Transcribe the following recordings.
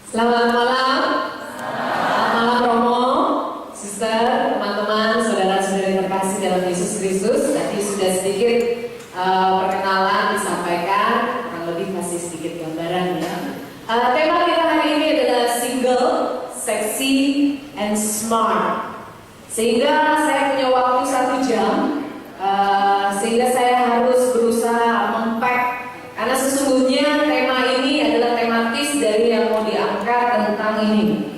Selamat malam. Selamat malam Romo, Sister, teman-teman, saudara-saudari terkasih dalam Yesus Kristus. Tadi sudah sedikit perkenalan disampaikan, kurang lebih masih sedikit gambaran ya. Tema kita hari ini adalah single, sexy, and smart. Sehingga saya punya waktu 1 jam, sehingga saya harus berusaha mem-pack. Karena sesungguhnya tema ini adalah tematis dari yang mau diangkat tentang ini.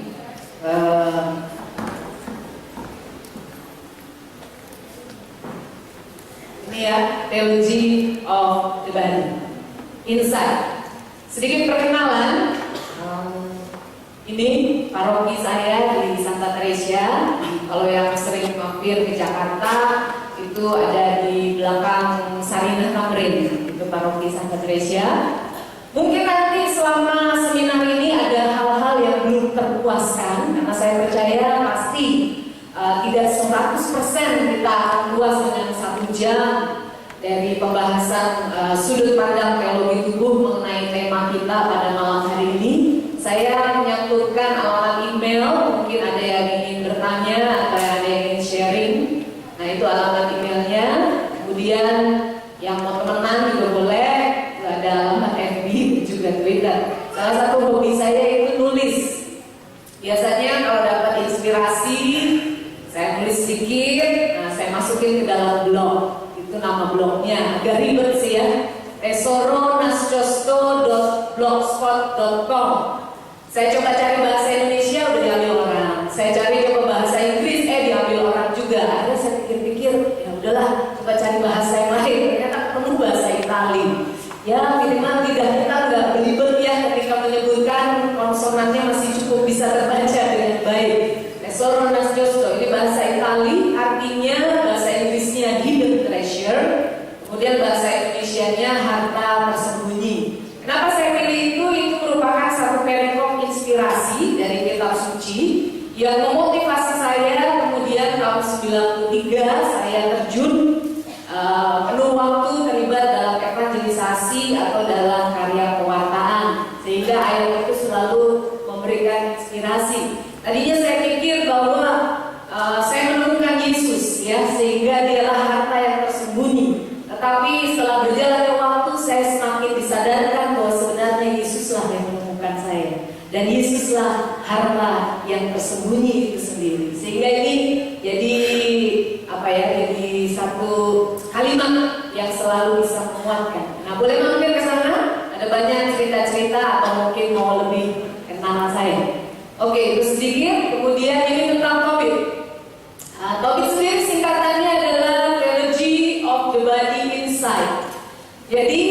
Ini ya, Theology of the Body. Insight. Sedikit perkenalan. Ini paroki saya di Santa Teresia. Kalau yang sering mampir ke Jakarta, itu ada di belakang Sarinah Tamrin. Paroki Santa Teresia. Mungkin nanti selama seminar ini ada hal-hal yang belum terpuaskan, karena saya percaya pasti tidak 100% kita akan puas dengan 1 jam dari pembahasan sudut pandang teologi tubuh mengenai tema kita pada malam hari ini. Saya menyangkutkan alamat email, mungkin ada yang ingin bertanya atau ada yang ingin sharing. Nah, itu alamat emailnya. Kemudian yang mau temenan juga boleh, ada alamat FB juga Twitter. Salah satu hobi saya itu nulis. Biasanya kalau dapat inspirasi, saya nulis sedikit, saya masukin ke dalam blog. Itu nama blognya, agak ribet sih ya. tesoronascosto.blogspot.com. Saya coba cari bahasa Indonesia, udah diambil orang. Saya cari coba bahasa Inggris, diambil orang juga. Akhirnya saya pikir-pikir, ya udahlah, coba cari bahasa yang lain. Ternyata ketemu bahasa Itali. Ya minimal lidah kita nggak belibet ya ketika menyebutkan, konsonannya masih cukup bisa terbaca dengan baik. Tesoronascosto ini bahasa Itali, artinya bahasa Inggrisnya hidden treasure. Kemudian bahasa Indonesianya harta tersembunyi. Kenapa saya pilih itu? Itu merupakan satu perikop inspirasi dari kitab suci yang memotivasi saya. Kemudian tahun 93 saya terjun penuh waktu terlibat dalam evangelisasi atau dalam karya pewartaan, sehingga ayat itu selalu memberikan inspirasi. Tadinya saya pikir bahwa saya menemukan Yesus ya, sehingga dialah harta yang tersembunyi. Tetapi setelah berjalannya waktu, saya semakin disadarkan bahwa sebenarnya Yesuslah yang menemukan saya, dan Yesuslah harta yang tersembunyi itu sendiri. Sehingga ini jadi jadi satu kalimat yang selalu bisa menguatkan. Nah, boleh mampir ke sana, ada banyak cerita-cerita atau mungkin mau lebih kenal saya. Oke, itu sedikit. Kemudian ini tentang topik. Topik sendiri singkatannya adalah Theology of the Body Insight. Jadi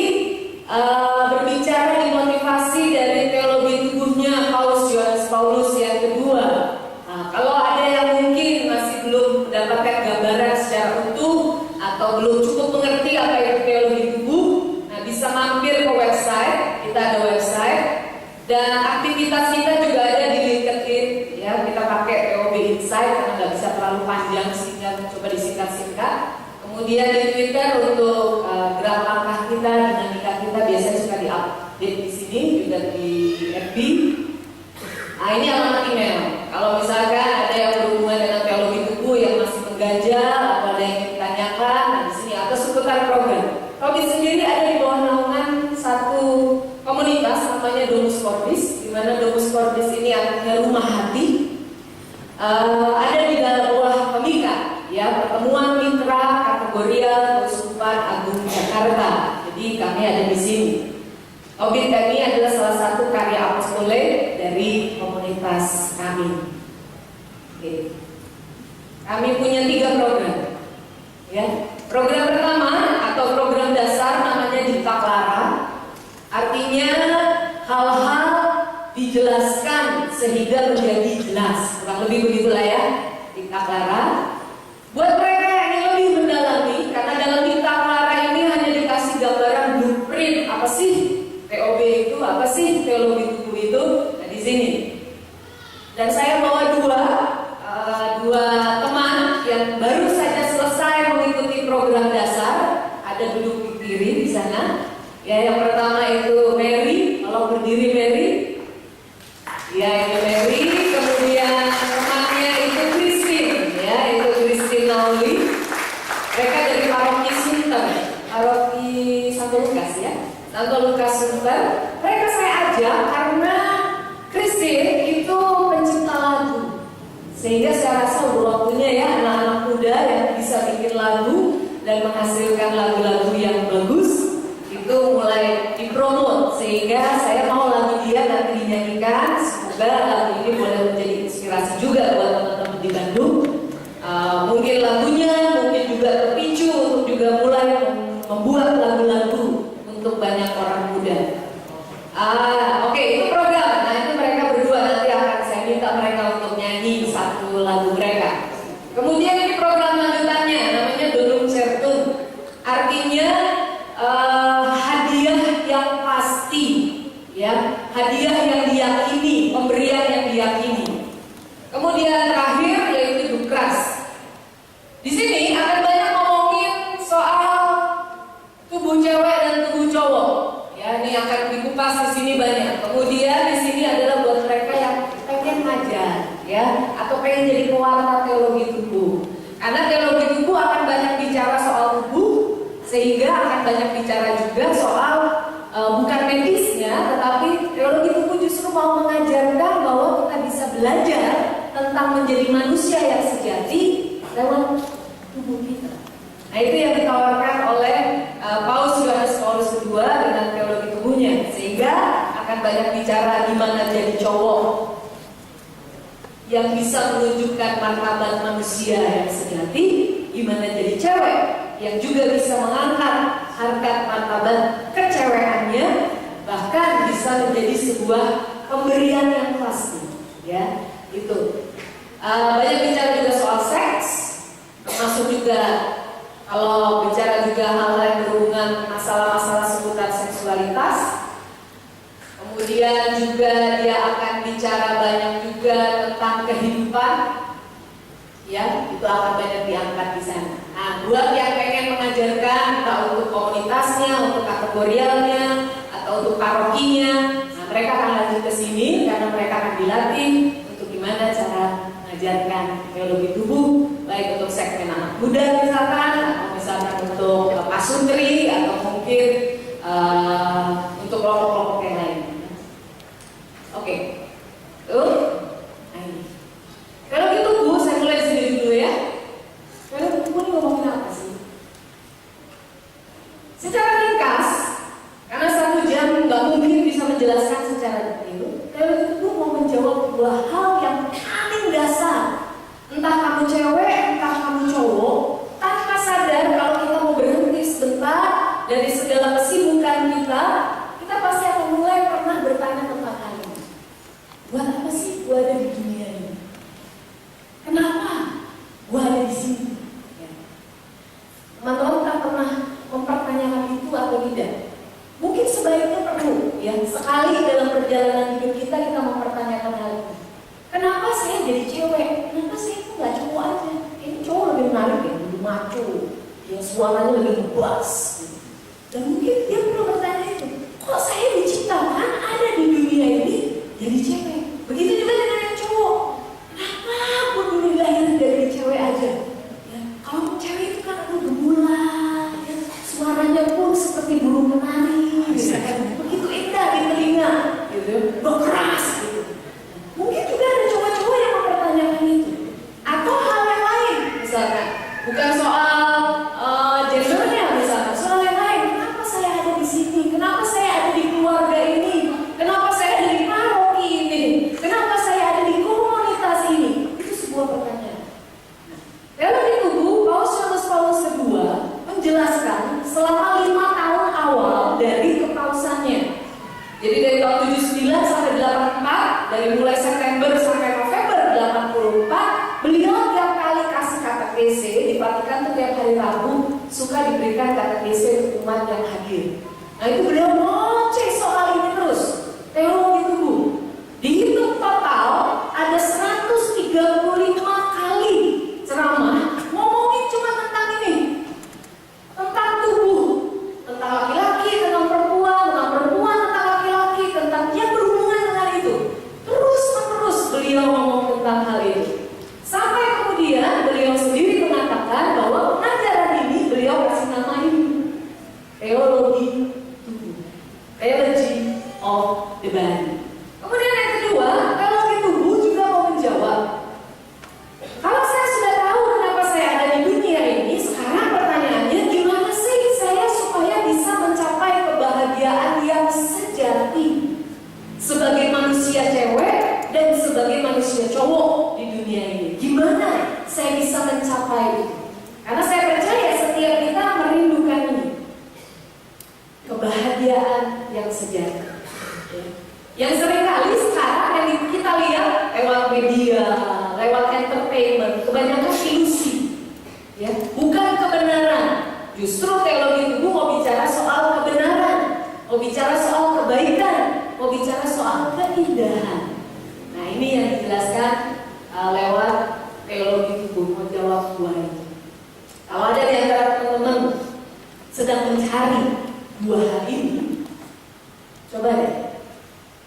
berbicara dimotivasi dari teologi tubuhnya Paulus yang kedua. Kalau ada yang mungkin masih belum mendapatkan gambaran secara utuh atau belum cukup mengerti apa itu teologi tubuh, nah bisa mampir ke website. Kita ada website dan aktivitas kita juga ada di LinkedIn ya. Kita pakai TOB Insight karena nggak bisa terlalu panjang sehingga coba disingkat-singkat. Kemudian di Twitter untuk gerak langkah kita, dinamika kita biasanya suka diupdate di sini, juga di FB. Nah, ini alamat email. Kalau misalkan ada yang berhubungan dengan teologi tubuh yang masih mengganjal atau ada yang ditanyakan, nah di sini atau seputar program. Topik sendiri ada di bawah naungan satu komunitas namanya Domus Cordis, di mana Domus Cordis ini artinya rumah hati. Ada di dalam bawah Pemika, ya, Pertemuan Mitra Kategorial Keuskupan Agung Jakarta. Jadi kami ada di sini. Topik kami adalah salah satu karya apostole dari komunitas kami. Oke. Kami punya 3 program. Ya. Program pertama atau program dasar namanya Dita Clara. Artinya hal-hal dijelaskan sehingga menjadi jelas. Kurang lebih begitulah ya, Dita Clara. Buat mereka yang ingin lebih mendalami, karena dalam Dita Clara ini hanya dikasih gambaran blueprint apa sih TOB itu, apa sih teologi tubuh itu, nah di sini. Dan saya bawa dua teman yang baru saja selesai mengikuti program dasar, ada duduk di kiri di sana. Ya, yang pertama itu Mary, kalau berdiri Mary. semester. Mereka saya ajak karena Christine itu pencipta lagu, sehingga saya rasa udah waktunya ya anak-anak muda yang bisa bikin lagu dan menghasilkan lagu-lagu yang bagus itu mulai dipromot, sehingga saya mau lagu dia nanti dinyanyikan. Semoga lagu ini boleh menjadi inspirasi juga buat teman-teman di Bandung. Mungkin lagunya mungkin juga terpicu untuk juga mulai membuat lagu-lagu untuk banyak orang muda. Oke, itu program. Nah, itu mereka berdua nanti akan saya minta mereka untuk nyanyi satu lagu mereka. Kemudian ini program lanjutannya namanya Donum Certum. Artinya hadiah yang pasti, ya, hadiah yang diyakini, pemberian yang diyakini. Kemudian terakhir yaitu Dukras. Di sini akan banyak ngomongin soal tubuh cewek dan tubuh cowok. Ya, ini akan dikupas di sini banyak. Kemudian di sini adalah buat mereka yang pengen ngajar, ya, atau pengen jadi pewarta teologi tubuh. Karena teologi tubuh akan banyak bicara soal tubuh, sehingga akan banyak bicara juga soal bukan medisnya, tetapi teologi tubuh justru mau mengajarkan bahwa kita bisa belajar tentang menjadi manusia yang sejati lewat tubuh kita. Nah, itu yang ditawarkan oleh Paus Yohanes Paulus II dengan teologi tubuhnya, sehingga akan banyak bicara gimana jadi cowok yang bisa menunjukkan martabat manusia yang sejati, gimana jadi cewek yang juga bisa mengangkat harkat martabat kecewekannya, bahkan bisa menjadi sebuah pemberian yang pasti, ya, itu. Banyak bicara juga soal seks, termasuk juga kalau bicara juga hal-hal yang berhubungan masalah-masalah seputar seksualitas. Kemudian juga dia akan bicara banyak juga tentang kehidupan, ya, itu akan banyak diangkat di sana. Nah, buat yang pengen mengajarkan entah untuk komunitasnya, untuk kategorialnya, atau untuk parokinya, nah mereka akan lanjut ke sini karena mereka akan dilatih untuk gimana cara mengajarkan teologi tubuh, baik untuk segmen anak muda misalkan, atau misalkan untuk pasutri, atau mungkin untuk kelompok-kelompok yang lain. Oke, tuh. Nah, ini. Teologi tubuh saya mulai di sini dulu ya. Teologi tubuh ini ngomongin apa sih? Secara ringkas, karena 1 jam nggak mungkin bisa menjelaskan secara detail. Teologi tubuh mau menjawab dua hal yang paling dasar. Entah kamu cewek, entah kamu cowok, tanpa sadar kalau kita mau berhenti sebentar dari segala kesibukan kita pasti akan mulai pernah bertanya tentang hal ini. Buat apa sih gua ada di dunia ini? Kenapa gua ada di sini? Ya. Teman-teman tak pernah mempertanyakan itu atau tidak? Mungkin sebaiknya perlu, ya, sekali dalam perjalanan hidup kita mempertanyakan hal ini. Kenapa saya jadi cewek? Kenapa saya itu nggak cowok aja? Ini cowok lebih menarik ya, lebih maco, ya, suaranya lebih ngebas. Dan mungkin dia perlu bertanya itu. Kok saya diciptakan ada di dunia ini jadi cewek? Begitu juga dengan yang cowok. Kenapa aku dulu lahir dari cewek aja? Ya, kalau cewek itu kan gemulan, ya, suaranya pun seperti burung kenari, begitu indah di telinga, gitu, berkeras. Gitu. Mungkin juga ada cowok-cowok yang mempertanyakan itu, atau hal yang lain, misalkan bukan soal gendernya, misalkan soal yang lain. Kenapa saya ada di sini? Kenapa saya ada di keluarga ini? Kenapa saya ada di paroki ini? Kenapa saya ada di komunitas ini? Itu sebuah pertanyaan. Teologi tubuh Paus Yohanes Paulus II menjelaskan selama 5 tahun awal dari kepausannya. Jadi dari tahun 79 sampai 84, dari mulai September sampai November 84, beliau tiap kali kasih katekese di Vatikan itu tiap hari Rabu suka diberikan katekese untuk umat yang hadir. Nah, itu beliau ngoceh soal ini terus, teologi tubuh. Dihitung total ada 135 kali ceramah ngomongin cuma tentang ini, tentang tubuh, tentang laki-laki, tentang perempuan, tentang laki-laki, tentang yang berhubungan dengan itu. Terus-menerus beliau ngomong tentang hal ini. Sampai kemudian beliau sendiri mengatakan bahwa pengajaran ini beliau kasih nama ini teologi tubuh. saya bisa mencapai itu? Karena saya percaya setiap kita merindukan ini, kebahagiaan yang sejati. Yang seringkali sekarang yang kita lihat lewat media, lewat entertainment, kebanyakan ilusi, ya, bukan kebenaran. Justru teologi tubuh mau bicara soal kebenaran, mau bicara soal kebaikan, mau bicara soal keindahan. Nah, ini yang dijelaskan lewat teologi tubuh, mau jawab dua itu. Kalau ada di antara teman-teman sedang mencari dua hal ini, coba deh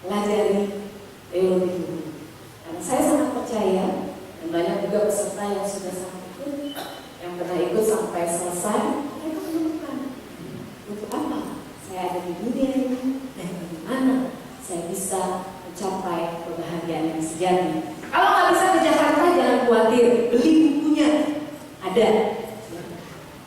pelajari teologi tubuh. Karena saya sangat percaya, dan banyak juga peserta yang sudah sangat ikut, yang pernah ikut sampai selesai, mereka menemukan untuk apa saya ada di dunia ini dan bagaimana saya bisa mencapai kebahagiaan yang sejati. Kalau nggak bisa ke Jakarta, jangan khawatir, beli bukunya, ada.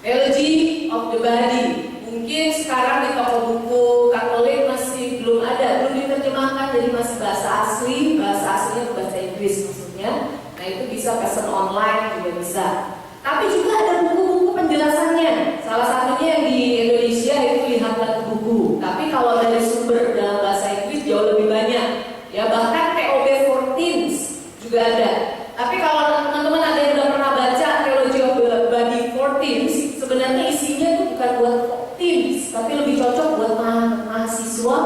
Theology of the Body. Mungkin sekarang di toko buku Katolik masih belum ada, belum diterjemahkan, jadi masih bahasa aslinya itu bahasa Inggris maksudnya. Nah, itu bisa pesan online juga bisa. Tapi juga ada buku-buku penjelasannya. Salah satunya yang di Indonesia itu Lihatlah ke Buku. Tapi kalau dari sumber dalam bahasa Inggris jauh lebih banyak. Ya, bahkan TOB for Teens juga ada. Tapi kalau teman-teman ada yang udah pernah baca Theology of the Body for Teens, sebenarnya isinya itu bukan buat teens, tapi lebih cocok buat mahasiswa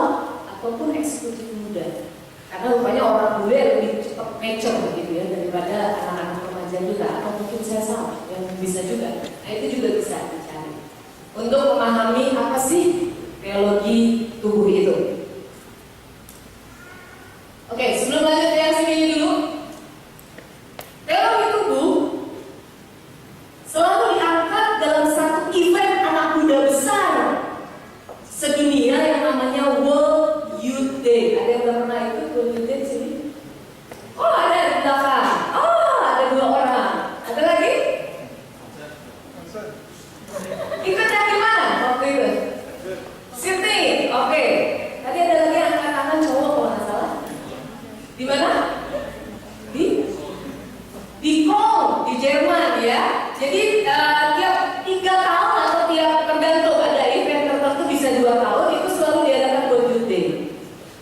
ataupun eksekutif muda. Karena rupanya orang bule lebih cepat mature gitu ya daripada anak-anak remaja juga. Atau mungkin saya salah, yang bisa juga. Nah, itu juga bisa dicari untuk memahami apa sih teologi tubuh itu. Oke, sebelum lanjut yang sini dulu, teologi tubuh selalu diangkat dalam satu event anak muda besar sedunia yang namanya World Youth Day. Ada yang udah pernah ikut World Youth Day di sini? Oh, ada di belakang. Oh, ada 2 orang. Ada lagi? Ikut yang gimana waktu itu? Sydney. Oke. Tadi ada lagi angkat tangan cowok kalau nggak salah. Di mana? Di Köln, di Jerman ya. Jadi tiap 3 tahun atau tiap tergantung ada event tertentu bisa 2 tahun itu selalu diadakan World Youth Day.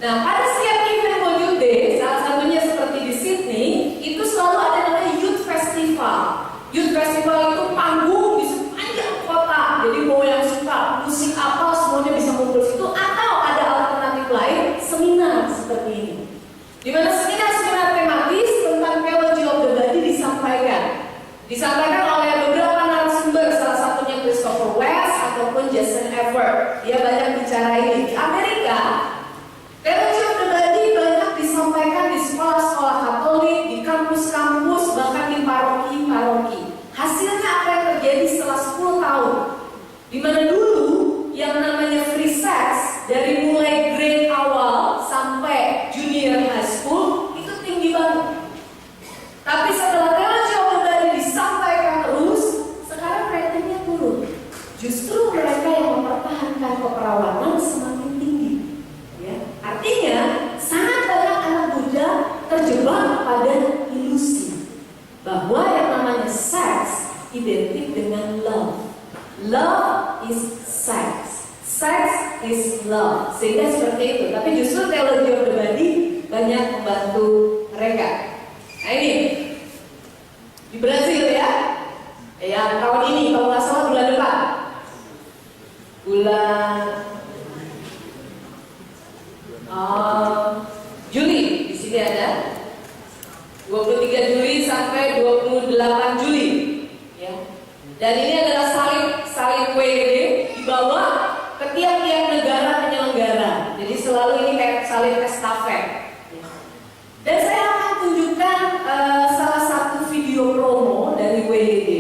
Nah, pada setiap event World Youth Day, salah satunya seperti di Sydney, itu selalu ada namanya Youth Festival. Youth Festival itu panggung di sepanjang kota. Jadi mau yang suka musik apa semuanya bisa ngumpul situ, atau ada alternatif lain seminar seperti ini. Di mana seminar-seminar tematis tentang Theology of the Body disampaikan oleh beberapa narasumber, salah satunya Christopher West ataupun Jason Everett. Dia banyak bicara ini. Di Amerika, Theology of the Body banyak disampaikan di sekolah-sekolah Katolik, di kampus-kampus, bahkan di paroki-paroki. Hasilnya apa yang terjadi setelah 10 tahun? Di mana dulu yang namanya free sex dari mulai grade awal sampai junior high school itu tinggi banget. Tapi setelah Theology of the Body disampaikan terus, sekarang ratingnya turun. Justru mereka yang mempertahankan keperawanan semakin tinggi. Ya. Artinya sangat banyak anak muda terjebak pada ilusi bahwa yang namanya seks identik dengan love. Love is sex. Sex is love. Sehingga seperti itu. Tapi justru Theology of the Body banyak membantu mereka. Nah, ini di Brazil ya. Ya, tahun ini kalau nggak salah bulan depan. Bulan Juli. Di sini ada 23 Juli sampai 28 Juli. Ya. Dan ini adalah salib WGD dibawa ke tiap-tiap negara penyelenggara. Jadi selalu ini kayak salib estafet. Dan saya akan tunjukkan salah satu video promo dari WGD,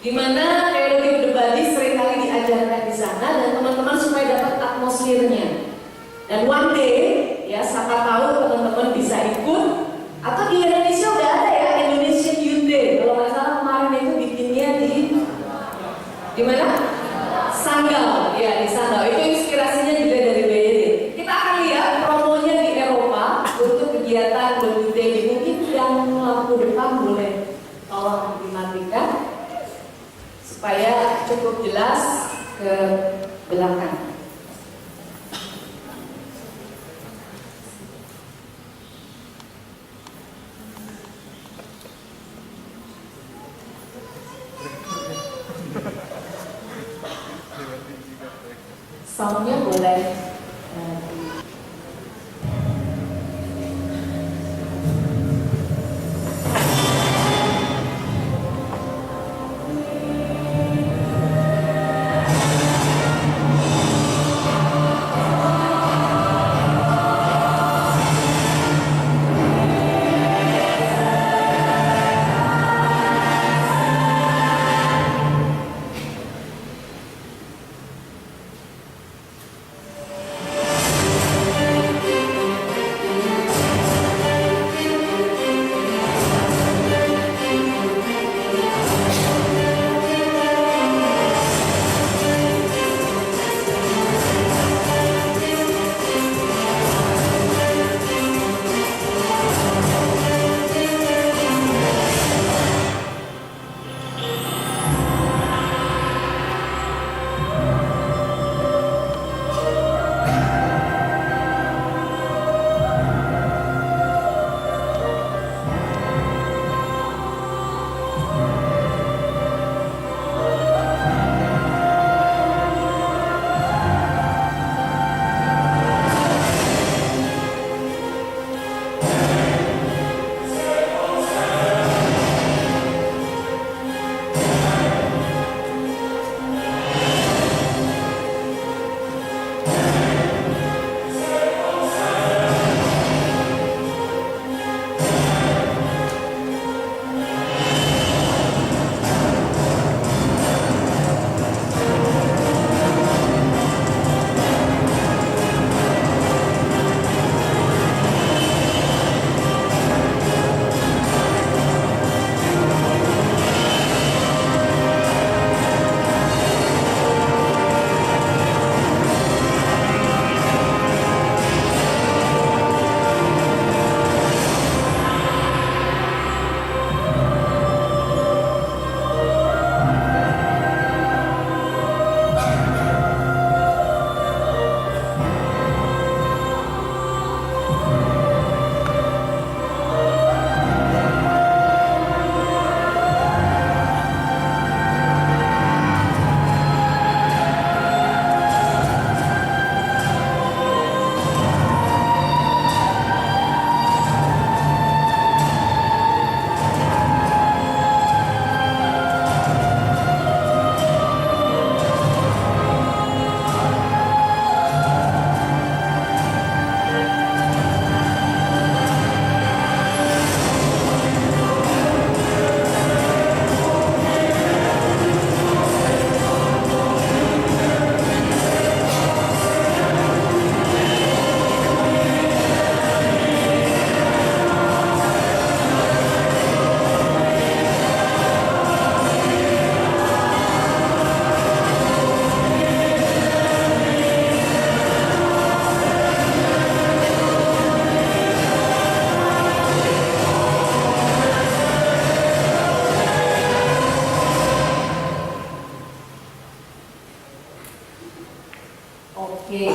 di mana Theology of the Body seringkali diajarkan di sana dan teman-teman supaya dapat atmosfernya. Dan one day, ya siapa tahu teman-teman bisa ikut. Atau di Indonesia udah ada ya Indonesian Youth Day. Kalau nggak salah kemarin itu bikinnya di dimatikan supaya cukup jelas ke belakang. Soundnya boleh oke.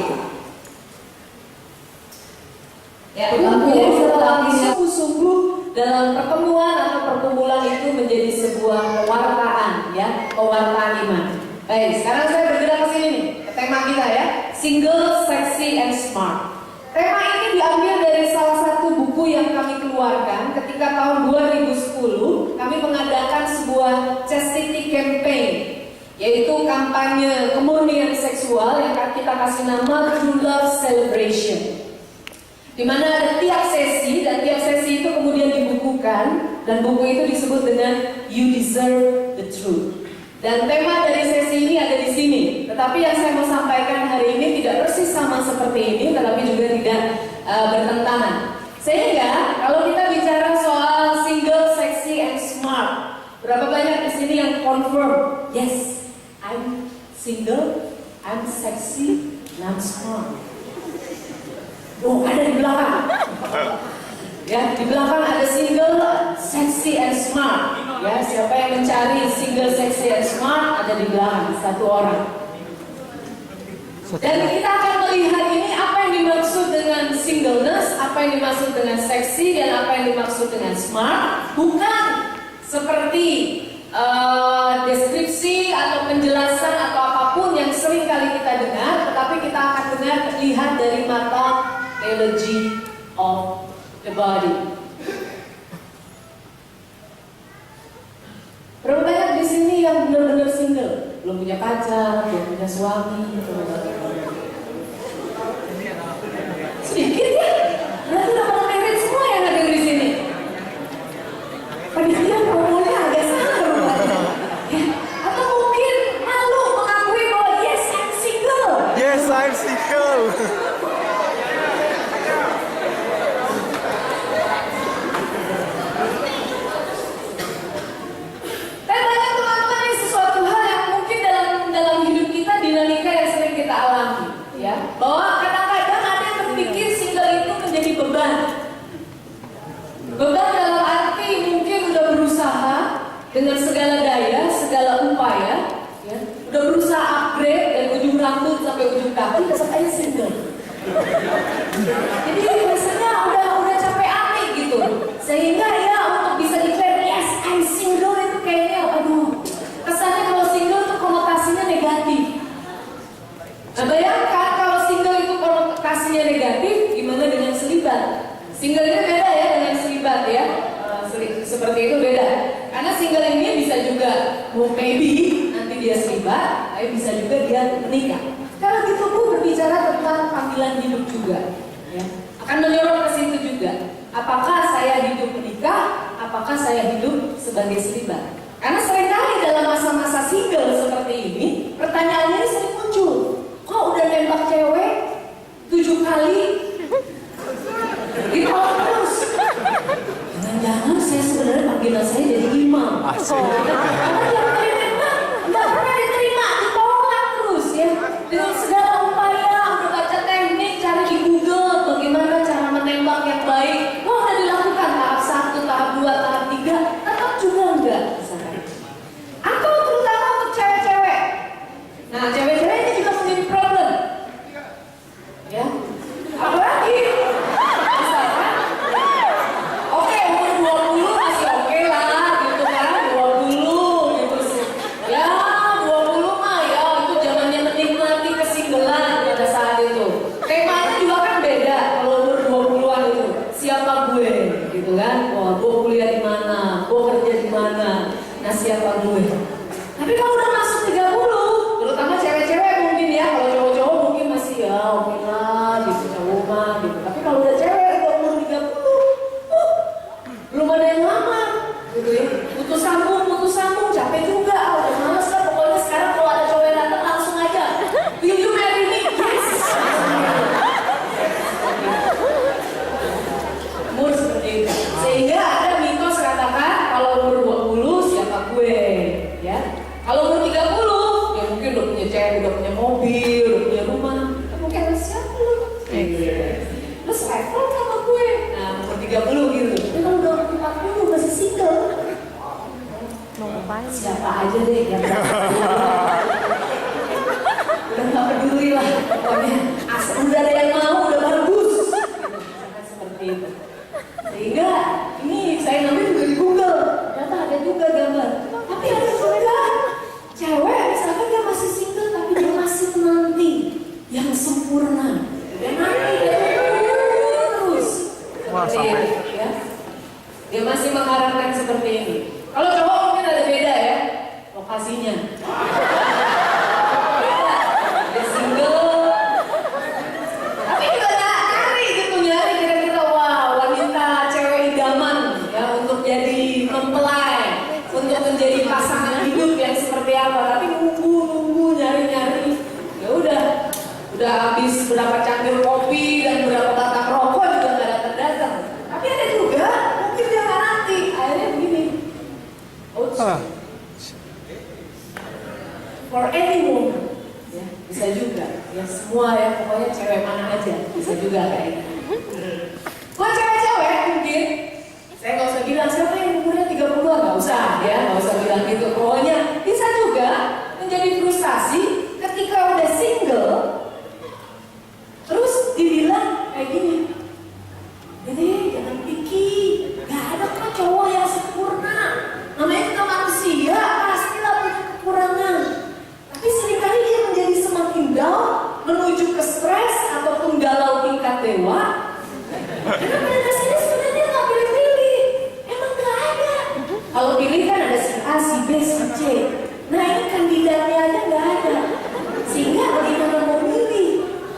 Ya, tetapi sungguh-sungguh dalam pertemuan atau perkumpulan itu menjadi sebuah pewartaan, ya, pewartaan iman. Baik, sekarang saya bergerak ke sini nih, ke tema kita ya, single, sexy, and smart. Tema ini diambil dari salah satu buku yang kami keluarkan ketika tahun 2010 kami mengadakan sebuah chastity campaign, yaitu kampanye kemurnian seksual yang kita kasih nama True Love Celebration, di mana ada tiap sesi dan tiap sesi itu kemudian dibukukan dan buku itu disebut dengan You Deserve the Truth. Dan tema dari sesi ini ada di sini. Tetapi yang saya mau sampaikan hari ini tidak persis sama seperti ini, tetapi juga tidak bertentangan. Sehingga kalau kita bicara soal single, sexy, and smart, berapa banyak di sini yang confirm? Yes, I'm single, I'm sexy, and I'm smart. Oh, ada di belakang. Ya, di belakang ada single, sexy, and smart. ya, siapa yang mencari single, sexy, and smart ada di belakang satu orang. Dan kita akan melihat ini apa yang dimaksud dengan singleness, apa yang dimaksud dengan seksi, dan apa yang dimaksud dengan smart. Bukan seperti deskripsi atau penjelasan atau apapun yang sering kali kita dengar, tetapi kita akan lihat dari mata theology of the body. Berapa banyak di sini yang benar-benar single, belum punya pacar, belum punya suami? Sedikit ya? Berarti udah pada married semua yang hadir di sini. Panitia promonya agak salah rupanya. Ya. Atau mungkin malu mengakui bahwa yes, I'm single. Yes, I'm single. Dan banyak teman-teman ini sesuatu hal yang mungkin dalam hidup kita, dinamika yang sering kita alami, ya. Bahwa kadang-kadang ada yang berpikir single itu menjadi beban. Beban dalam arti mungkin udah berusaha dengan segala daya, segala upaya, ya, udah berusaha upgrade dari ujung rambut sampai ujung kaki, tetap aja single. Jadi rasanya udah capek aneh gitu, sehingga ya untuk bisa declare yes I'm single itu kayaknya aduh, kesannya kalau single itu konotasinya negatif. Nah bayangkan kalau single itu konotasinya negatif, gimana dengan selibat? Single ini beda ya dengan selibat ya. Seperti itu beda. Karena single ini bisa juga maybe nanti dia selibat, tapi bisa juga dia menikah. Kalau gitu Bu berbicara tentang panggilan hidup juga, ya. Akan menyorot ke situ juga. Apakah saya hidup menikah? Apakah saya hidup sebagai selibat? Karena seringkali dalam masa-masa single seperti ini, pertanyaannya ini sering muncul. Kok udah nembak cewek 7 kali? Ditolak terus. Jangan-jangan saya sebenarnya panggilan saya jadi imam. Nggak pernah diterima, ditolak terus ya. Dengan segala upaya, udah baca teknik, cari di Google bagaimana cara menembak yang baik. Udah dilakukan tahap 1, tahap 2, tahap 3, tetap juga enggak. Atau terutama untuk cewek-cewek. Nah, cewek-cewek ini juga menjadi problem. Ya. Apalagi oke, umur 20 masih oke lah gitu kan, 20 gitu sih. Ya, 20 mah ya itu zamannya menikmati kesinggelan pada saat itu. Temanya juga kan beda kalau umur 20-an itu. Siapa gue gitu kan? Wah, gue kuliah di mana? Gue kerja di mana? Nah, siapa gue? Tapi kalau udah masuk 30, terutama cewek-cewek mungkin ya, kalau cowok-cowok mungkin masih ya oke lah gitu, cowok mah gitu. Tapi kalau udah cewek umur 30, belum ada yang lama gitu ya, putus sambung, capek juga, udah males lah pokoknya. Sekarang kalau ada cowok yang datang langsung aja, will you marry me? Yes. Umur seperti itu, sehingga ada mitos katakan kalau umur 20 siapa gue, ya. Kalau umur 30, ya mungkin udah punya cewek, udah punya mobil, udah punya rumah, mungkin siapa lu? Lu level sama gue. Nah, umur 30 gitu. Tapi kalau udah umur 40 masih single. Mau ngapain? Siapa aja deh yang udah gak peduli lah. Pokoknya asal udah ada yang mau, udah bagus. Misalkan seperti itu. Sehingga ini saya ngambil juga di Google. Ternyata ada juga gambar. Tapi ada juga cewek misalkan dia masih single tapi dia masih menanti yang sempurna. Dia nanti terus. Wah, sampai Ya. Dia masih mengharapkan seperti ini. Kalau cowok mungkin ada beda ya lokasinya. Beda. Dia single. Tapi juga nyari gitu, nyari kira-kira wah wanita cewek idaman ya untuk jadi mempelai, untuk menjadi pasangan hidup yang seperti apa. Tapi nunggu nyari. Ya udah habis berapa cangkir kopi dan berapa batang rokok juga nggak datang. Tapi ada juga mungkin dia nggak nanti, akhirnya begini. For any woman, ya bisa juga. Ya semua ya pokoknya cewek mana aja bisa juga kayak gitu. Buat cewek-cewek mungkin saya nggak usah bilang siapa yang umurnya 30-an, nggak usah bilang gitu. Pokoknya bisa juga menjadi frustasi ketika udah single, terus dibilang kayak gini, jadi jangan pikir, gak ada kok cowok yang sempurna. Namanya kita manusia, pastilah punya kekurangan. Tapi seringkali dia menjadi semakin down, menuju ke stres ataupun galau tingkat dewa. Karena pada dasarnya sebenarnya nggak pilih-pilih, emang nggak ada. Kalau pilih kan ada si A, si B, si C. Nah ini kandidatnya aja nggak ada, sehingga bagaimana mau milih?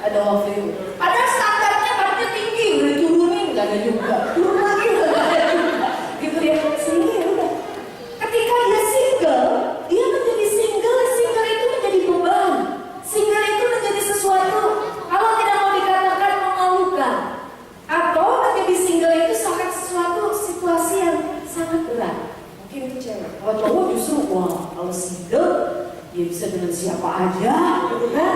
Ada waktu. Padahal standarnya harusnya tinggi, udah turunin nggak ada juga, turun lagi nggak ada juga, gitu ya. Sehingga ya udah. Ketika dia single, dia menjadi single itu menjadi beban. Single itu menjadi sesuatu kalau tidak mau dikatakan memalukan. Atau menjadi single itu sangat sesuatu situasi yang sangat berat. Mungkin itu cewek. Kalau cowok justru wah, kalau single dia bisa dengan siapa aja, gitu kan?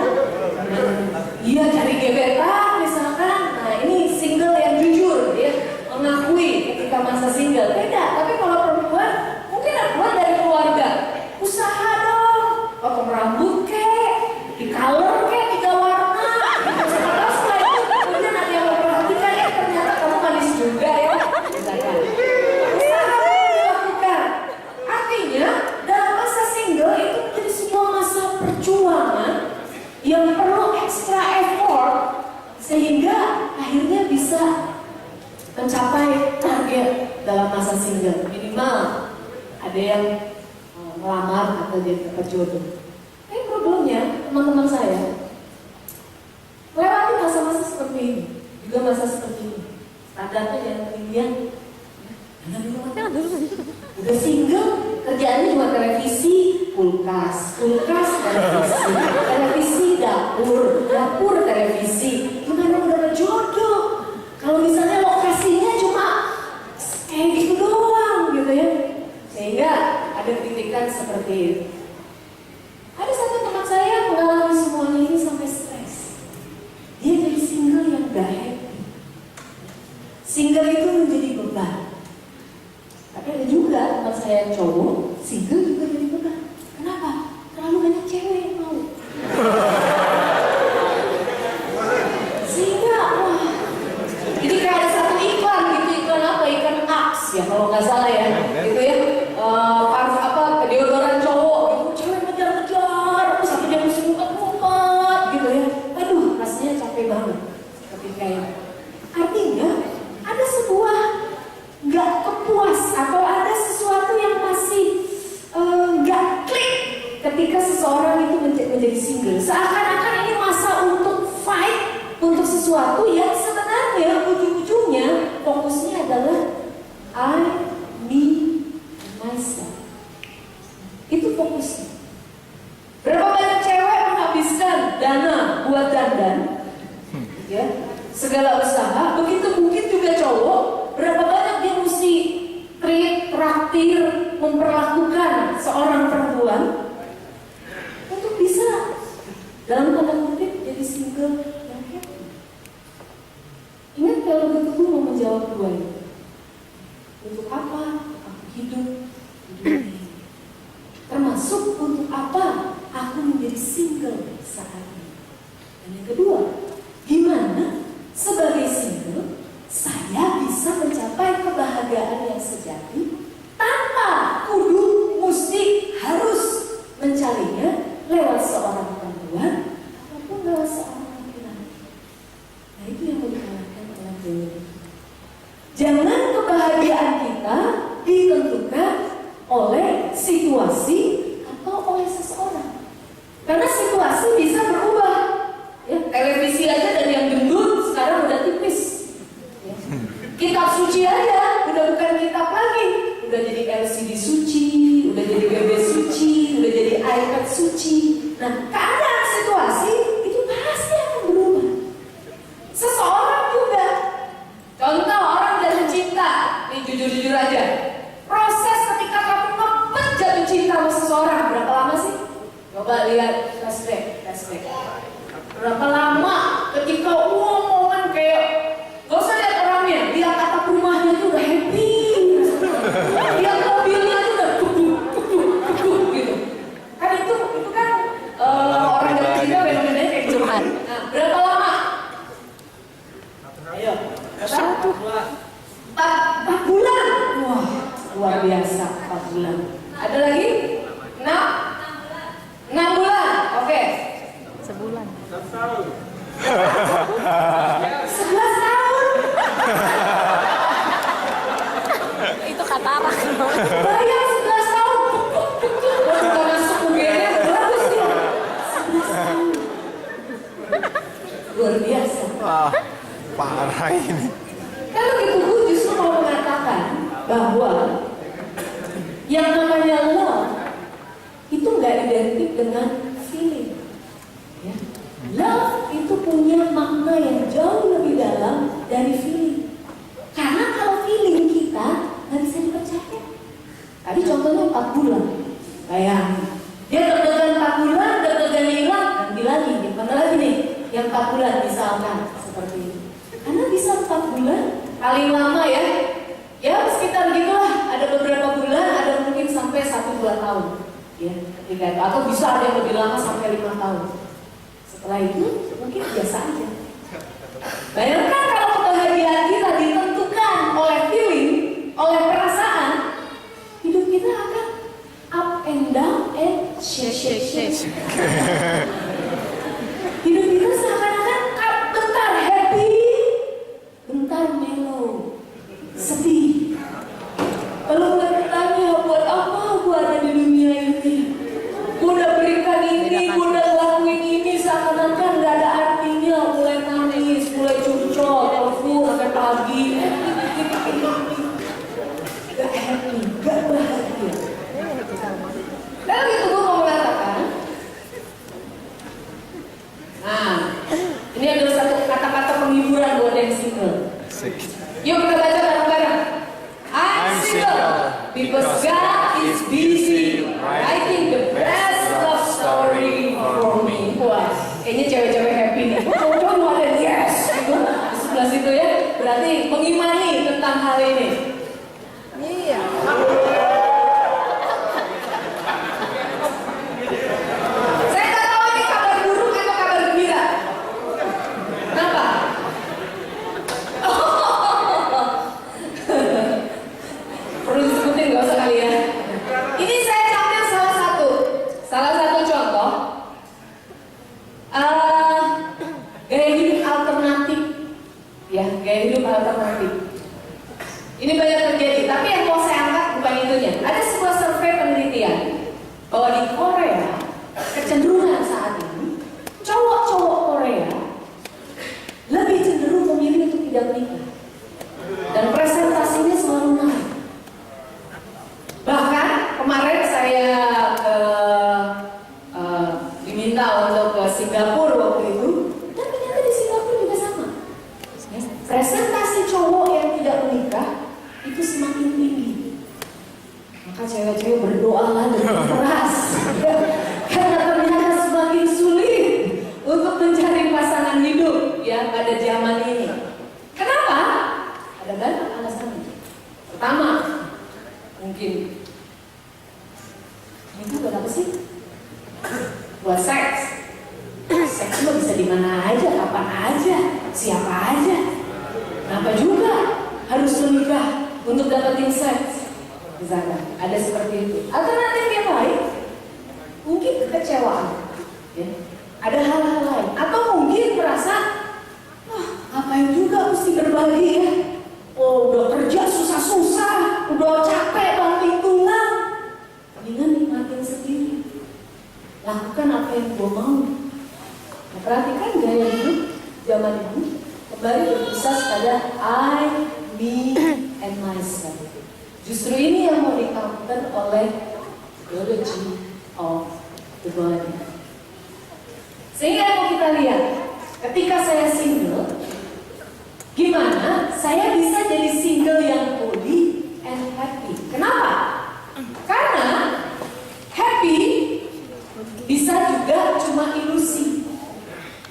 Iya cari gebetan misalkan. Nah ini single yang jujur, dia mengakui ketika masa single. Beda. Tapi kalau perempuan mungkin perempuan dari keluarga, usaha dong, potong rambut kek, di color kek, 3 warna. Setelah setelah itu kemudian ada yang memperhatikan ya ternyata kamu manis juga ya. Misalkan. Usaha dilakukan. Artinya dalam masa single itu menjadi sebuah masa perjuangan yang perlu extra effort sehingga akhirnya bisa mencapai target dalam masa single. Minimal ada yang melamar atau jadi dapat jodoh. Problemnya teman-teman saya lewati masa-masa seperti ini, juga masa seperti ini. Standarnya yang ketinggian. Udah single, kerjaannya cuma televisi, kulkas, televisi, dapur, televisi. Gimana udah berjodoh? Kalau misalnya lokasinya cuma kayak gitu doang, gitu ya. Sehingga ada kritikan seperti itu. Ada satu teman saya mengalami semuanya ini sampai stres. Dia jadi single yang gak happy. Single itu menjadi beban. Tapi ada juga teman saya yang cowok, single juga jadi beban. Kenapa? Terlalu banyak cewek yang mau. Sehingga, wah. Jadi kayak ada satu iklan gitu, iklan apa? Iklan Axe ya kalau nggak salah ya. Gitu ya. Deodoran cowok, gitu. Cewek ngejar-ngejar, sampai dia mesti ngumpet-ngumpet gitu ya. Aduh, rasanya capek banget. Ketika ya. Artinya ada sebuah nggak kepuas atau ada sesuatu yang masih nggak klik ketika seseorang itu menjadi single. Seakan-akan ini masa untuk fight untuk sesuatu yang sebenarnya ujung-ujungnya fokusnya adalah I, me, myself. Itu fokusnya. Berapa banyak cewek menghabiskan dana buat dandan, ya, segala usaha. Begitu mungkin juga cowok. Berapa banyak dia mesti treat, traktir, memperlakukan seorang perempuan untuk bisa dalam tanda kutip jadi single yang happy. Ingat kalau begitu mau menjawab dua ini. Untuk apa aku hidup ini? Termasuk untuk apa aku menjadi single saat ini. Dan yang kedua, gimana sebagai single saya bisa mencapai kebahagiaan yang sejati tanpa kudu mesti harus mencarinya lewat seorang perempuan ataupun lewat seorang laki-laki. Nah itu yang mau dikalahkan oleh Dewi. Jangan kebahagiaan kita ditentukan oleh situasi atau oleh seseorang. Karena situasi bisa berubah. Ya, televisi aja dari yang gendut sekarang udah tipis. Ya. Kitab suci aja udah bukan kitab lagi, udah jadi LCD suci, udah jadi BB suci, udah jadi iPad suci. Nah, keadaan situasi itu pasti akan berubah. Seseorang juga, contoh orang jatuh cinta, nih jujur-jujur aja. Proses ketika kamu ngebet jatuh cinta sama seseorang berapa lama sih? Coba lihat flashback. Berapa lama ketika momen kayak gak usah lihat orangnya, lihat atap rumahnya tuh udah happy. Dia 6 bulan. Oke. Sebulan. 11 tahun. Itu katarak. Bayang 11 tahun. Udah masuk UGM bagus ya. 11 tahun. Luar biasa. Wah, parah ini. Kalau itu gue justru mau mengatakan bahwa yang namanya love itu nggak identik dengan feeling. Ya. Love itu punya makna yang jauh lebih dalam dari feeling. Karena kalau feeling kita nggak bisa dipercaya. Tadi contohnya 4 bulan. Bayangin. Dia deg-degan 4 bulan, deg-degan hilang, nanti lagi. Yang mana lagi nih? Yang 4 bulan misalkan seperti ini. Karena bisa 4 bulan, paling lama ya. Ya sekitar gitulah. Ada beberapa bulan, ada mungkin sampai 1-2 tahun. Ya, ketika itu. Atau bisa ada yang lebih lama sampai 5 tahun. Setelah itu mungkin biasa aja. Bayangkan kalau kebahagiaan kita ditentukan oleh feeling, oleh perasaan, hidup kita akan up and down and shake. Hidup kita seakan-akan bentar happy, bentar mellow, sedih. Kalau nggak bertanya buat apa gua ada di dunia ini, gua udah berikan ini, gua udah lakuin ini, seakan-akan nggak ada artinya. Mulai nangis, mulai curcol, telepon sampai pagi. Gak happy, gak bahagia. Lalu itu gua mau mengatakan, nah ini adalah satu kata-kata penghiburan buat yang single. Yuk kita baca bareng-bareng. I'm single because God is busy writing the best love story for me. Wah, kayaknya cewek-cewek happy nih. Cowok-cowok mau ada yes gitu di sebelah situ ya. Berarti mengimani tentang hal ini. Iya. Saya tak tahu ini kabar buruk atau kabar gembira. Kenapa? Perlu disebutin nggak usah kali ya. Ini saya ambil salah satu contoh gaya hidup alternatif, ya gaya hidup alternatif. Ini banyak terjadi, tapi yang mau saya angkat bukan itunya. Ada sebuah survei penelitian bahwa di Korea kecenderungan saat ini cowok-cowok Korea lebih cenderung memilih untuk tidak menikah dan presentasinya selalu naik. Bahkan kemarin saya diminta untuk ke Singapura waktu itu, dan ternyata di Singapura juga sama. Ya, presentasi cowok yang tidak menikah itu semakin tinggi. Maka cewek-cewek berdoalah lebih keras, karena ternyata semakin sulit untuk mencari pasangan hidup ya pada zaman ini. Kenapa? Ada banyak alasannya. Pertama, mungkin itu buat apa sih? Buat seks. Seks lo bisa di mana aja, kapan aja, siapa aja. Kenapa juga harus menikah untuk dapetin seks? Misalkan ada seperti itu. Alternatif yang lain, mungkin kekecewaan. Ya. Ada hal-hal lain. Atau mungkin merasa, wah ngapain juga mesti berbagi ya? Oh udah kerja susah-susah, udah capek banting tulang. Mendingan nikmatin sendiri. Lakukan apa yang gue mau. Nah, perhatikan gaya hidup zaman ini kembali berpusat pada I, me, and myself. Justru ini yang mau di-counter oleh theology of the body. Sehingga mau kita lihat, ketika saya single, gimana saya bisa jadi single yang fully and happy. Kenapa? Karena happy bisa juga cuma ilusi.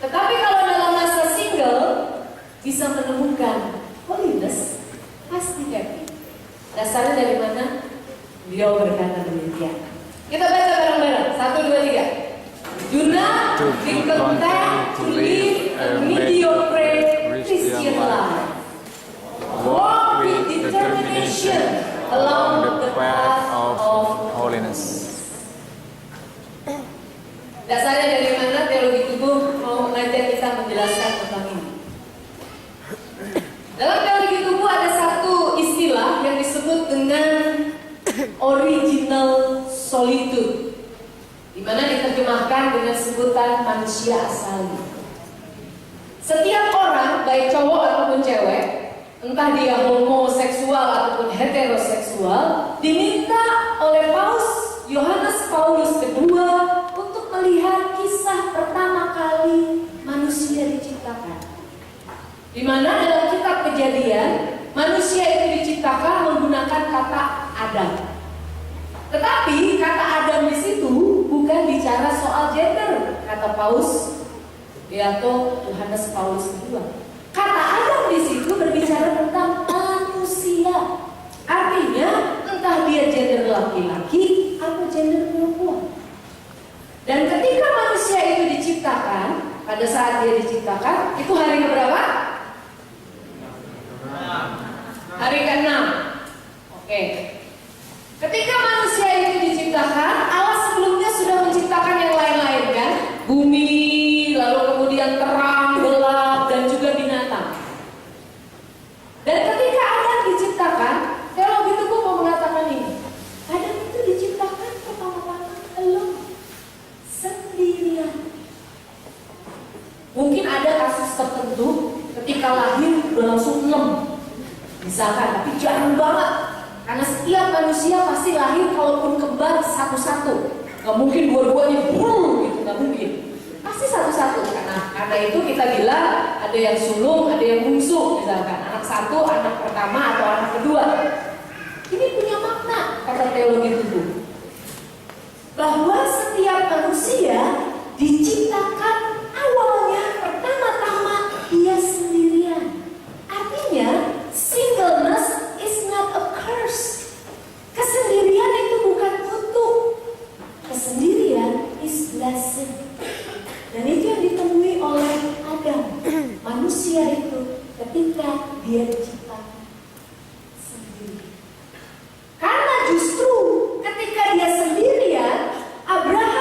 Tetapi kalau dalam masa single bisa menemukan holiness, pasti happy. Dasarnya dari mana? Beliau berkata demikian. Kita baca bareng-bareng. 1, 2, 3. Do not be content to live a mediocre Christian life. Walk with determination along the path of holiness. Dasarnya dari mana teologi tubuh mau mengajak kita menjelaskan tentang ini? Dalam teologi tubuh ada satu istilah yang disebut dengan original solitude, di mana diterjemahkan dengan sebutan manusia asali. Setiap orang, baik cowok ataupun cewek, entah dia homoseksual ataupun heteroseksual, diminta oleh Paus Yohanes Paulus II untuk melihat kisah pertama kali manusia diciptakan. Di mana dalam kitab Kejadian, manusia itu diciptakan menggunakan kata Adam. Tetapi kata Adam di situ bukan bicara soal gender, kata Paus yaitu Yohanes Paulus II. Kata Adam di situ berbicara tentang manusia. Artinya entah dia gender laki-laki atau gender perempuan. Dan ketika manusia itu diciptakan, pada saat dia diciptakan, itu hari keberapa? Hari ke-6. Oke. Ketika manusia itu diciptakan, Allah sebelumnya sudah menciptakan yang lain-lain kan? Bumi, lalu kemudian terang, gelap, dan juga binatang. Dan ketika Adam diciptakan, teologi tubuh mau mengatakan ini. Adam itu diciptakan pertama-tama alone, sendirian. Mungkin ada kasus tertentu ketika lahir udah langsung 6 misalkan, tapi jarang banget. Karena setiap manusia pasti lahir kalaupun kembar satu-satu. Gak mungkin dua-duanya gitu, gak mungkin. Pasti satu-satu. Karena itu kita bilang ada yang sulung, ada yang bungsu misalkan. Anak satu, anak pertama atau anak kedua. Ini punya makna kata teologi tubuh. Bahwa setiap manusia diciptakan awalnya pertama-tama dia sendirian. Artinya singleness is not a curse. Kesendirian itu bukan kutuk. Kesendirian is blessing. Dan itu yang ditemui oleh Adam. Manusia itu ketika dia diciptakan sendiri. Karena justru ketika dia sendirian, Adam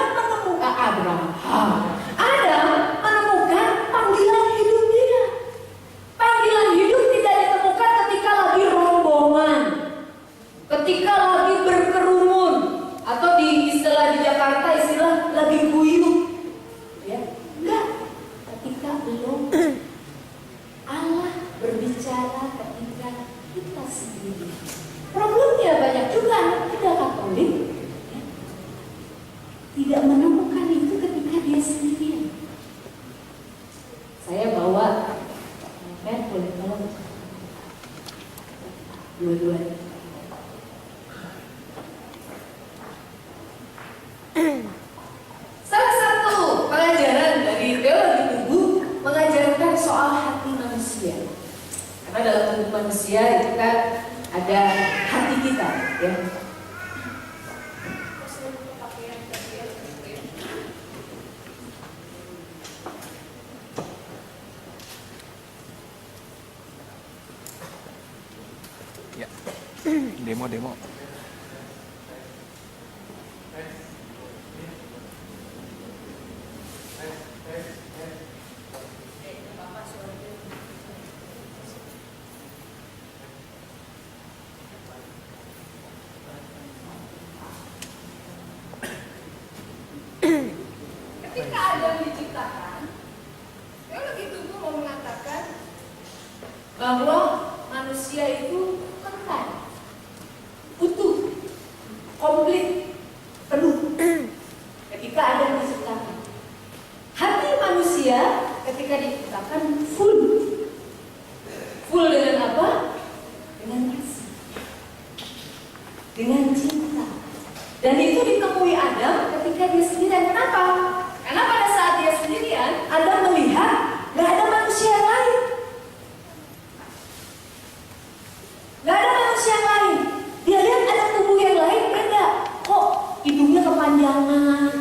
menemukan panggilan hidup dia. Panggilan hidup tidak ditemukan ketika lagi rombongan, ketika lagi berkerumun, atau di istilah di Jakarta istilah lagi guyup. Ya, enggak. Ketika belum Allah berbicara ketika kita sendiri. Problemnya banyak juga anak muda Katolik ya, tidak menemukan itu ketika dia sendirian. Saya bawa boleh tolong dua-duanya. Salah satu pengajaran dari teologi tubuh mengajarkan soal hati manusia. Karena dalam tubuh manusia itu kan ada hati kita, ya. Ya, demo. Ketika Adam diciptakan, teologi tubuh mau mengatakan bahwa manusia itu lengkap, utuh, komplit, penuh. Ketika Adam diciptakan, hati manusia ketika diciptakan full dengan apa? Dengan kasih, dengan cinta. Dan itu ditemui Adam ketika dia sendirian. Kenapa? Karena pada saat dia sendirian, Adam melihat gak ada manusia yang lain. Gak ada manusia yang lain. Dia lihat ada tubuh yang lain, beda. Kok hidungnya kepanjangan,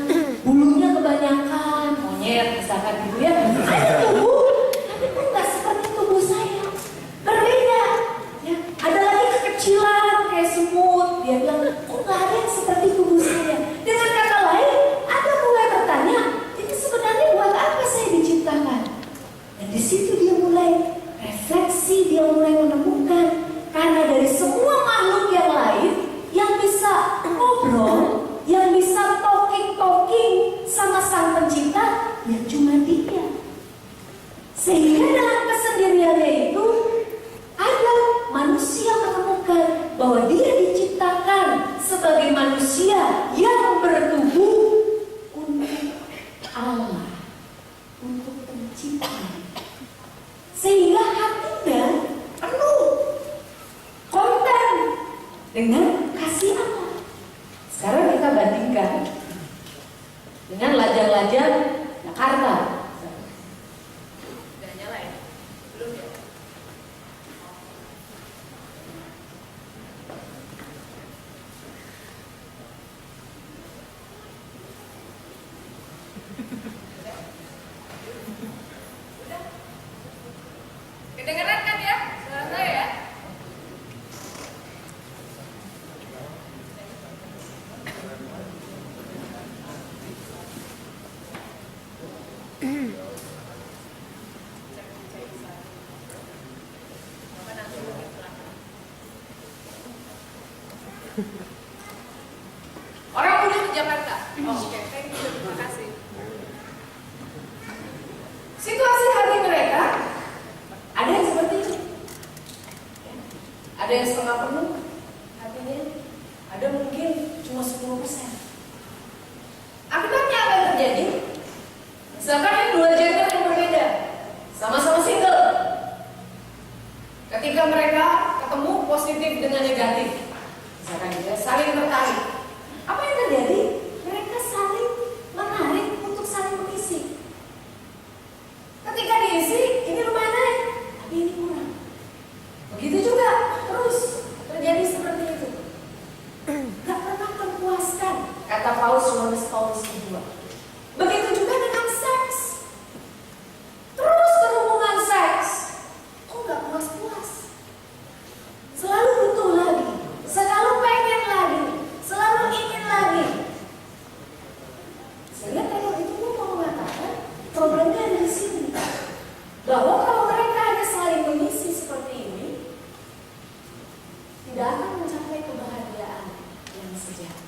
bulunya kebanyakan, monyet misalkan gitu ya. Ada tubuh, tapi kok gak seperti tubuh saya. Berbeda. Ya, ada lagi kekecilan kayak semut. Dia bilang, kok gak ada yang seperti tubuh saya. Dengan kata lain, Adam mulai bertanya, dengan lajang-lajang Jakarta. Udah nyala ya? Belum ya? Kedengeran kan ya? Suara saya ya? Orang muda ke Jakarta. Oke, thank you, terima kasih. Situasi hati mereka ada yang seperti itu. Ada yang setengah penuh hatinya, ada mungkin cuma 10%. Akibatnya apa yang terjadi? Misalkan yang dua gender yang berbeda, sama-sama single. Ketika mereka ketemu positif dengan negatif, misalkan dia saling tertarik. Apa yang terjadi? Mereka saling menarik untuk saling mengisi. Ketika diisi, ini lumayan naik, tapi ini kurang. Begitu juga terus terjadi seperti itu. Gak pernah terpuaskan, kata Paulus II. Begitu juga dengan seks. Terus berhubungan seks, kok gak puas-puas? Selalu butuh lagi, selalu pengen lagi, selalu ingin lagi. Sehingga teknik itu mau mengatakan problemnya ada di sini, bahwa kalau mereka hanya saling mengisi seperti ini, tidak akan mencapai kebahagiaan yang sejati.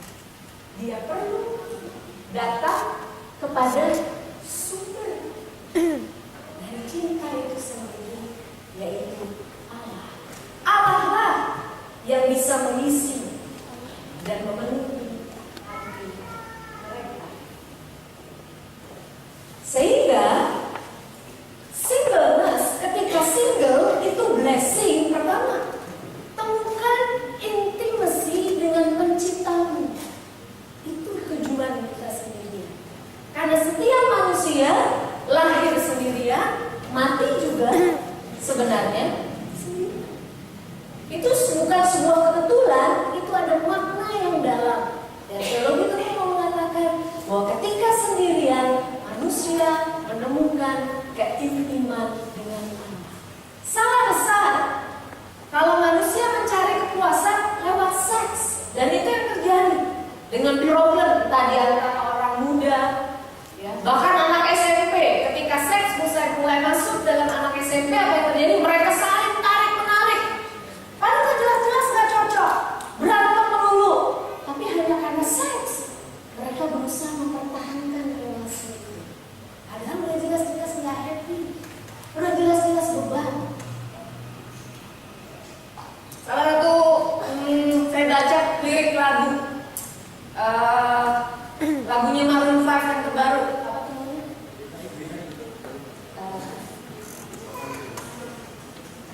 Dia perlu datang kepada sumber dari cinta itu sendiri, yaitu Allah. Allah lah yang bisa mengisi dan memenuhi hati mereka. Sehingga singleness, ketika single itu blessing pertama. Temukan intimacy dengan penciptamu. Itu tujuan kita sendiri. Karena setiap manusia lahir sendirian, mati juga sebenarnya sendirian. Itu bukan sebuah kebetulan, itu ada makna yang dalam. Dan teologi itu mau mengatakan bahwa ketika sendirian, manusia menemukan keintiman dengan Allah. Salah besar kalau manusia mencari kepuasan lewat seks, dan itu yang terjadi dengan problem tadi antara orang muda, ya, bahkan anak SMP. Ketika seks mulai masuk dalam anak SMP, apa yang terjadi? Mereka saling tarik menarik. Padahal jelas-jelas nggak cocok, berantem melulu, tapi hanya karena seks mereka berusaha mempertahankan relasi itu. Padahal udah jelas-jelas nggak happy, udah jelas-jelas beban. Salah satu saya baca lirik lagunya Maroon 5 yang terbaru, apa tuh namanya?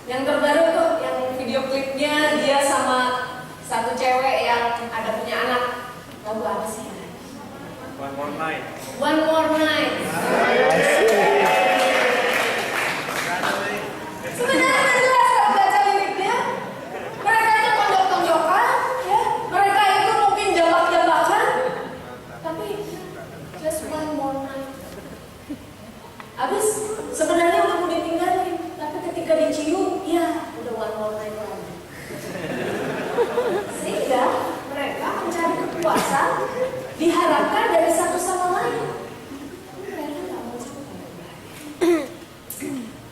Yang terbaru tuh, yang video klipnya dia sama satu cewek yang ada punya anak. Lagu apa sih? One More Night. One More Night. Sebenarnya jelas kalau baca liriknya, mereka itu tonjok-tonjokan, ya, mereka itu mungkin jambak-jambakan, tapi just one more night. Habis sebenarnya udah mau ditinggalin, tapi ketika dicium, ya udah one more night lagi. Sehingga mereka mencari kepuasan diharapkan dari satu sama lain. Mereka nggak mau sampai.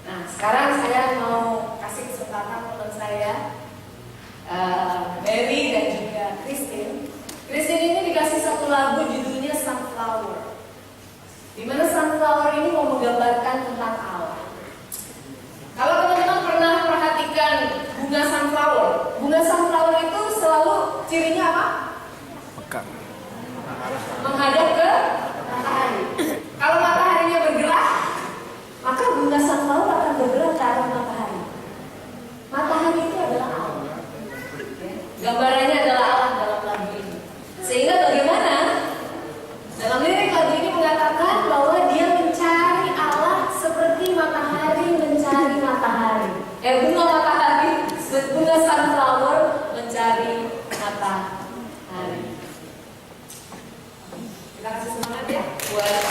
Nah, sekarang saya mau kasih kesempatan teman saya, Mary dan juga Christine. Christine ini dikasih satu lagu judulnya Sunflower, di mana sunflower ini mau menggambarkan tentang Allah. Kalau teman-teman pernah perhatikan bunga sunflower itu selalu cirinya apa? Mekar. Menghadap ke matahari. Kalau mataharinya bergerak, maka bunga sunflower akan bergerak ke arah matahari. Matahari itu adalah Allah. Gambarannya adalah Allah dalam lagu ini. Sehingga bagaimana dalam lirik lagu ini Kita kasih semangat ya buat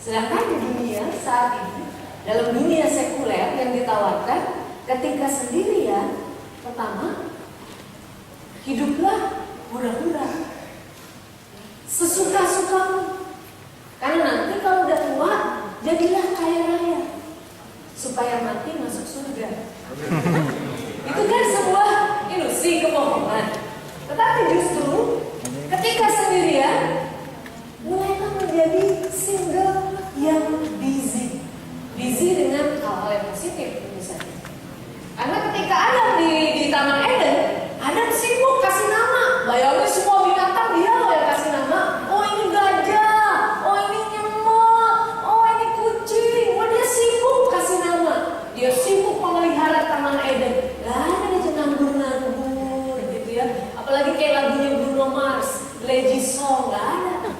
sedangkan di dunia saat ini, dalam dunia sekuler yang ditawarkan, ketika sendirian, pertama, hiduplah murah-murah, sesuka-sukamu. Karena nanti kalau udah tua, jadilah kaya raya, supaya mati masuk surga. Itu kan sebuah ilusi kebohongan. Tetapi justru ketika sendirian, mulailah menjadi single yang busy dengan hal-hal yang positif misalnya. Karena ketika Adam di Taman Eden, Adam sibuk kasih nama. Bayangin semua binatang dia loh yang kasih nama. Oh ini gajah, oh ini nyemot, oh ini kucing. Oh dia sibuk kasih nama. Dia sibuk memelihara Taman Eden. Gak ada aja nganggur-nganggur gitu ya. Apalagi kayak lagunya Bruno Mars, Lazy Song, gak ada.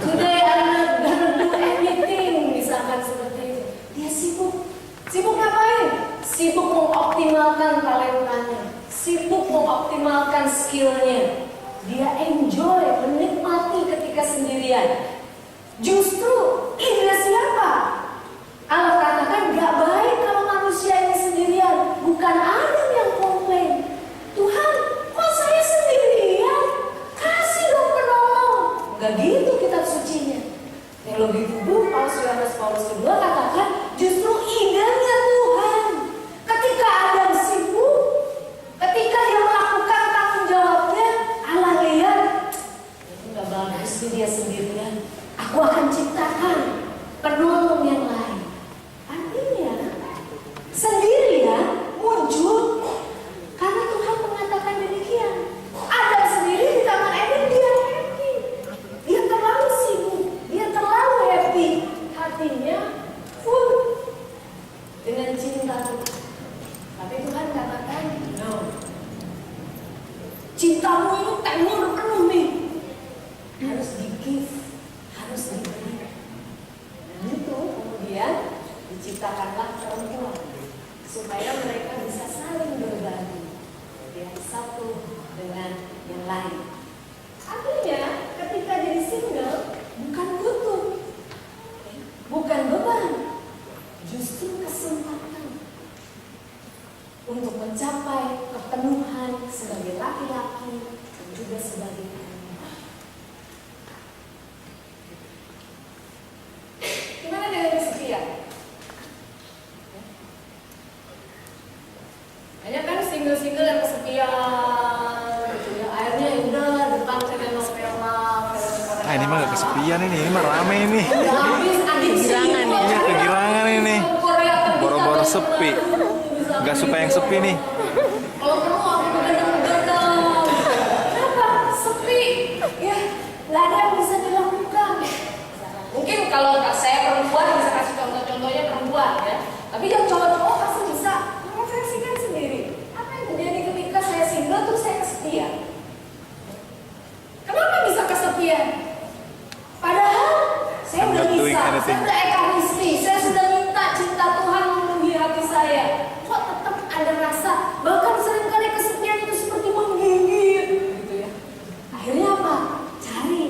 Today I'm not gonna do anything, misalkan seperti itu. Dia sibuk ngapain? Sibuk mengoptimalkan talentanya, sibuk mengoptimalkan skillnya. Dia enjoy, menikmati ketika sendirian. Justru ini siapa? Allah katakan gak baik kalau manusia ini sendirian. Bukan Adam yang komplain. Tuhan, kok saya sendirian? Kasih dong penolong. Gak gitu kitab sucinya. Yang lebih dulu Paulus kedua katakan justru idenya Tuhan. Ketika Adam sibuk, ketika dia melakukan tanggung jawabnya, Allah lihat itu gak bagus sih dia sendirian. Aku akan ciptakan penolong yang lain. Artinya sendirian muncul karena Tuhan mengatakan demikian. Adam sendiri di Taman Eden dia happy. Dia terlalu sibuk, dia terlalu happy. hatinya full dengan cinta Tuhan. Tapi Tuhan katakan, no. Cintamu itu temur penuh nih. Harus di-give, harus diberi. Dan itu kemudian diciptakanlah perempuan supaya mereka bisa saling berbagi yang satu dengan yang lain. Artinya ketika jadi single bukan kutuk, bukan beban, justru kesempatan untuk mencapai kepenuhan sebagai laki-laki dan juga sebagai perempuan. Gimana dengan kesepian? Banyak kan single-single yang kesepian, gitu ya. Akhirnya ya udah depan novela. Ah, ini mah gak kesepian ini mah rame ini. Udah habis adiksi. Iya, kegirangan ini. Boro-boro sepi. Gak suka yang sepi nih. Kalau perlu aku begadang-begadang. Kenapa? Sepi. Ya, nggak ada yang bisa dilakukan. Mungkin kalau saya perempuan bisa kasih contoh-contohnya perempuan ya. Tapi yang cowok-cowok pasti bisa merefleksikan sendiri. Apa yang terjadi ketika saya single terus saya kesepian? Kenapa bisa kesepian? Padahal saya udah bisa, saya udah ekaristi, saya sudah minta cinta Tuhan memenuhi hati saya. Kok tetap ada rasa, bahkan seringkali kesepian itu seperti menggigit, gitu ya. Akhirnya apa? Cari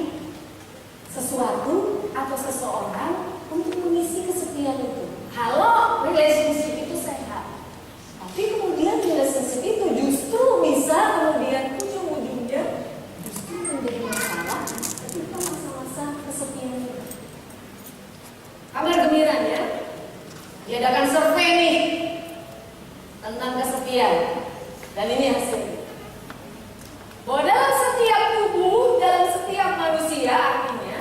sesuatu atau seseorang untuk mengisi kesepian itu. Kalau relationship itu sehat, tapi kemudian relationship itu justru bisa kemudian ujung-ujungnya justru menjadi masalah ketika masa-masa kesepian itu. Kabar gembiranya, diadakan survei nih tentang kesepian, dan ini hasilnya. Bahwa dalam setiap tubuh, dalam setiap manusia, artinya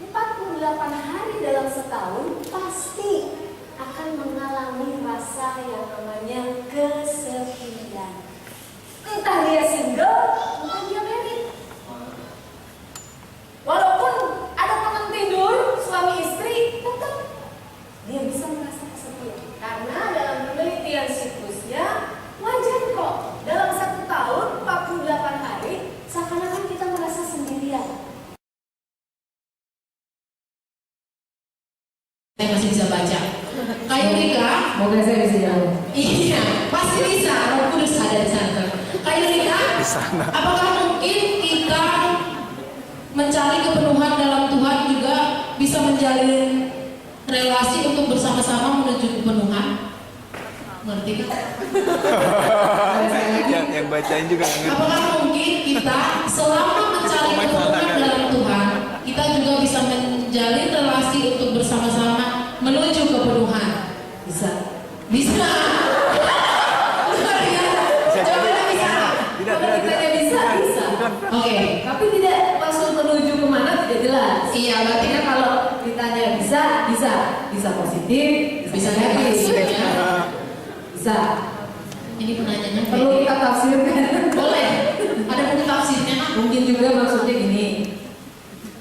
48 hari dalam setahun pasti akan mengalami rasa yang namanya kesepian. Entah dia single, entah dia married. Walaupun ada teman tidur, suami istri, tetap dia bisa merasa kesepian. Karena dalam penelitian siklusnya, wajar kok dalam 1 tahun 48 hari seakan-akan kita merasa sendirian. Saya masih bisa baca. Kayu Rika, Semoga saya bisa jawab. iya, pasti bisa. Roh Kudus ada di sana. Kayu Rika, Di sana. apakah mungkin kita mencari kepenuhan dalam Tuhan juga bisa menjalin relasi untuk bersama-sama menuju kepenuhan? Ngerti kan? yang bacain juga nggak ngerti. Apakah mungkin kita selama mencari kepenuhan dalam Tuhan, kita juga bisa menjalin relasi untuk bersama-sama menuju kepenuhan? Bisa. Bisa. Luar biasa. Jawabannya bisa. Tidak. Ditanya bisa, bisa. Oke. Tapi tidak langsung menuju kemana tidak jelas. Iya, berarti Artinya kalau ditanya bisa positif, bisa negatif. bisa. Ini penanyanya Perlu kita tafsirkan. boleh. Ada buku tafsirnya kan? Mungkin juga maksudnya gini.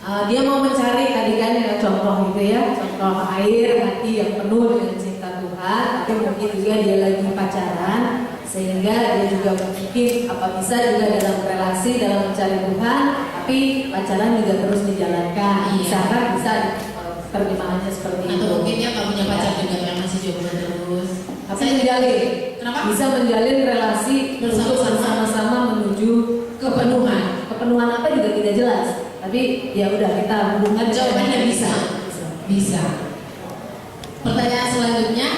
Dia mau mencari tadi kan yang contoh gitu ya, contoh air hati yang penuh dengan cinta Tuhan, tapi mungkin juga dia lagi pacaran, sehingga dia juga berpikir apa bisa juga dalam relasi dalam mencari Tuhan, tapi pacaran juga terus dijalankan. Iya. Misalkan bisa terjemahannya seperti itu. Atau mungkin dia nggak punya pacar juga yang masih jomblo terus. Tapi menjalin, Kenapa? bisa menjalin relasi untuk bersama-sama menuju kepenuhan. Kepenuhan apa juga tidak jelas. Tapi ya udah kita hubungan. Jawabannya bisa. Bisa. Pertanyaan selanjutnya,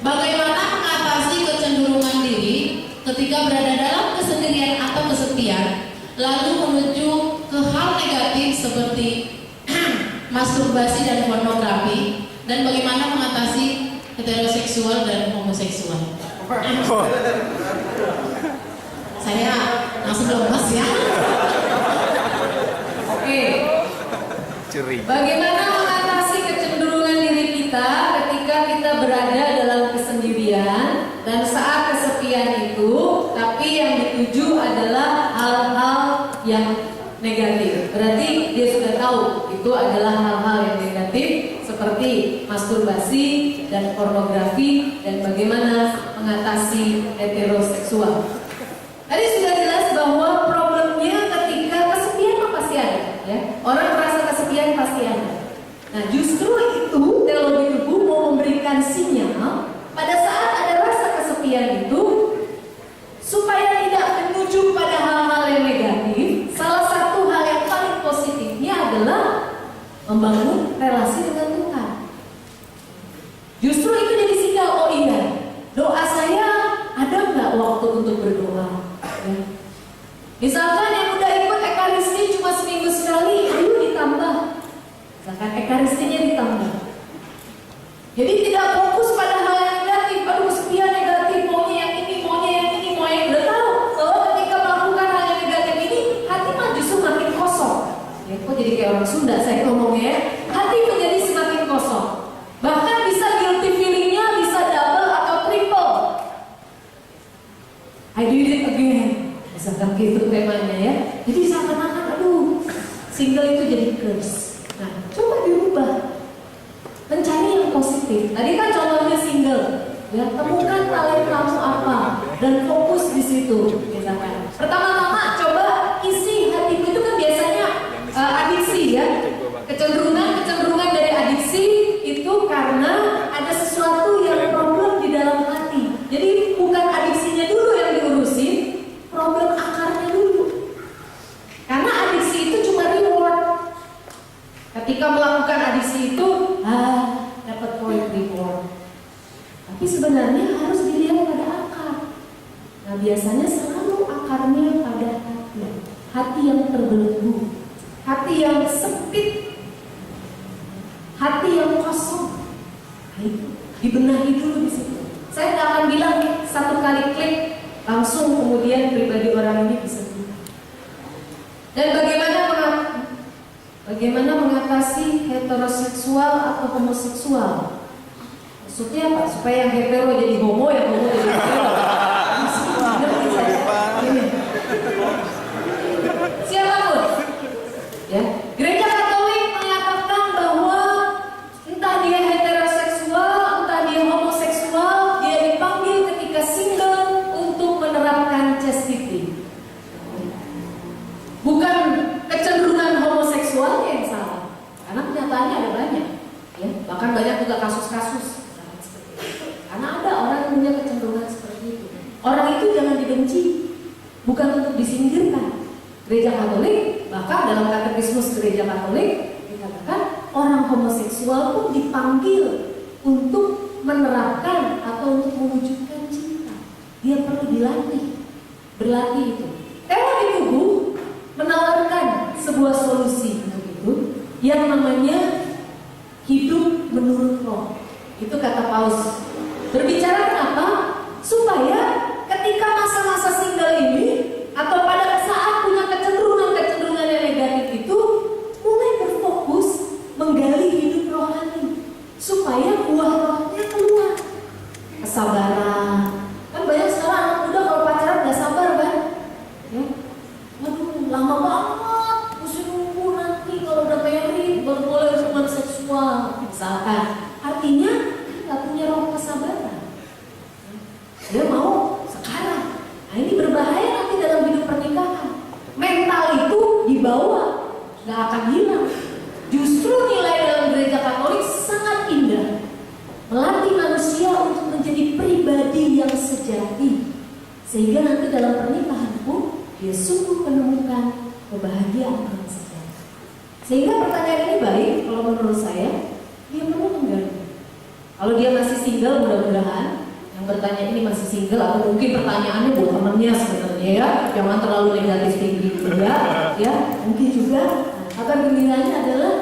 bagaimana mengatasi kecenderungan diri ketika berada dalam kesendirian atau kesepian, lalu menuju ke hal negatif seperti masturbasi dan pornografi, dan bagaimana mengatasi heteroseksual dan homoseksual? Saya langsung lemas ya. Oke. Ceri. Bagaimana mengatasi kecenderungan diri kita ketika kita berada dalam kesendirian dan saat kesepian itu, tapi yang dituju adalah hal-hal yang negatif. Berarti dia sudah tahu itu adalah hal-hal yang negatif seperti seperti masturbasi dan pornografi dan bagaimana mengatasi heteroseksual. Tadi sudah jelas bahwa problemnya ketika kesepian pasti ada, ya. Orang merasa kesepian pasti ada. Nah, justru itu teologi tubuh mau memberikan sinyal pada saat ada rasa kesepian itu supaya tidak menuju pada hal-hal yang negatif. Salah satu hal yang paling positifnya adalah membangun relasi dengan Tuhan. Justru itu jadi sinyal, oh iya, doa saya ada nggak waktu untuk berdoa? Ya. Misalkan yang udah ikut ekaristi cuma seminggu sekali, ayo ditambah. Misalkan ekaristinya ditambah. Jadi tidak fokus pada hal yang negatif, aduh kesepian negatif, maunya yang ini, maunya yang ini, maunya yang udah tahu. Bahwa ketika melakukan hal yang negatif ini, hati mah justru makin kosong. Ya, kok jadi kayak orang Sunda saya ngomongnya ya. Hati menjadi semakin kosong. Bahkan bisa guilty feelingnya bisa double atau triple. I did it again. Misalkan gitu temanya ya. Jadi seakan-akan aduh, single itu jadi curse. Nah, coba dirubah. Mencari yang positif. Tadi kan contohnya single. Ya, temukan talent kamu apa dan fokus di situ. Misalkan. Pertama-tama coba isi hatimu itu kan biasanya adiksi ya. Kecenderungan dari adiksi itu karena ada sesuatu yang problem di dalam hati. Jadi bukan adiksinya dulu yang diurusin, problem akarnya dulu. Karena adiksi itu cuma reward. Ketika melakukan adiksi itu, dapat poin reward. Tapi sebenarnya harus dilihat pada akar. Nah, biasanya selalu akarnya pada hati. Hati yang terbelenggu, hati yang sempit, hati yang kosong. Nah, itu dibenahi dulu di situ. Saya nggak akan bilang satu kali klik langsung kemudian pribadi orang ini bisa berubah. Dan bagaimana mengatasi heteroseksual atau homoseksual? Maksudnya apa? Supaya yang hetero jadi homo, yang homo jadi hetero. Siapapun, ya. Gereja Katolik menyatakan bahwa entah dia heteroseksual, entah dia homoseksual, dia dipanggil ketika single untuk menerapkan chastity. Bukan kecenderungan homoseksual yang salah, karena kenyataannya ada banyak, ya. Bahkan banyak juga kasus-kasus. Karena ada orang yang punya kecenderungan seperti itu. Orang itu jangan dibenci, bukan untuk disingkirkan. Gereja Katolik, bahkan dalam katekismus Gereja Katolik dikatakan orang homoseksual pun dipanggil untuk menerapkan atau untuk mewujudkan cinta. Dia perlu dilatih, berlatih itu. Teologi tubuh menawarkan sebuah solusi untuk itu yang namanya hidup menurut roh. Itu kata Paulus. Berbicara kenapa? Supaya ketika masa-masa single ini atau pada saat punya kecenderungan yang negatif itu mulai berfokus menggali hidup rohani supaya buah rohnya keluar. Kesabaran. Kan banyak sekarang anak muda kalau pacaran gak sabar kan? Ya. Waduh, lama banget. Mesti nunggu nanti kalau udah married baru boleh hubungan seksual. Misalkan. Artinya gak punya roh kesabaran. Dia mau sekarang. Nah, ini berbahaya nanti dalam hidup pernikahan. Mental itu dibawa, gak akan hilang. Justru nilai dalam gereja Katolik sangat indah, melatih manusia untuk menjadi pribadi yang sejati, sehingga nanti dalam pernikahan pun dia sungguh menemukan kebahagiaan yang sejati. Sehingga pertanyaan ini baik kalau menurut saya, dia perlu menggali. Kalau dia masih single, mudah-mudahan yang bertanya ini masih single, atau mungkin pertanyaannya buat temennya sebenarnya ya, jangan terlalu negatif tinggi juga, ya mungkin juga. Kabar gembiranya adalah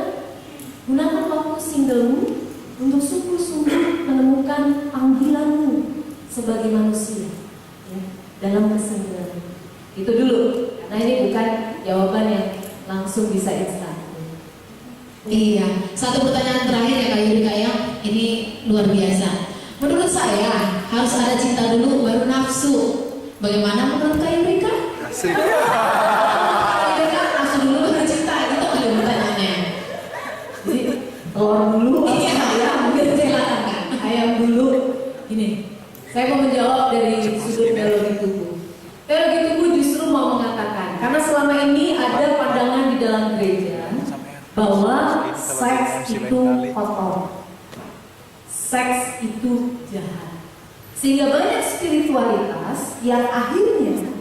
gunakan waktu singlemu untuk sungguh-sungguh menemukan panggilanmu sebagai manusia, ya, dalam kesinggalan. Itu dulu, karena ini bukan jawaban yang langsung bisa instan. Iya, satu pertanyaan terakhir ya Kak Yurika ya, ini luar biasa. Menurut saya harus ada cinta dulu baru nafsu. Bagaimana menurut Kak Yurika? Asik. Kak Yurika nafsu dulu baru cinta, gitu kali pertanyaannya. Jadi telur dulu, Iya. Saya mau menjawab dari sudut teologi tubuh. Teologi tubuh justru mau mengatakan, karena selama ini ada pandangan di dalam gereja bahwa seks itu kotor, seks itu jahat, sehingga banyak spiritualitas yang akhirnya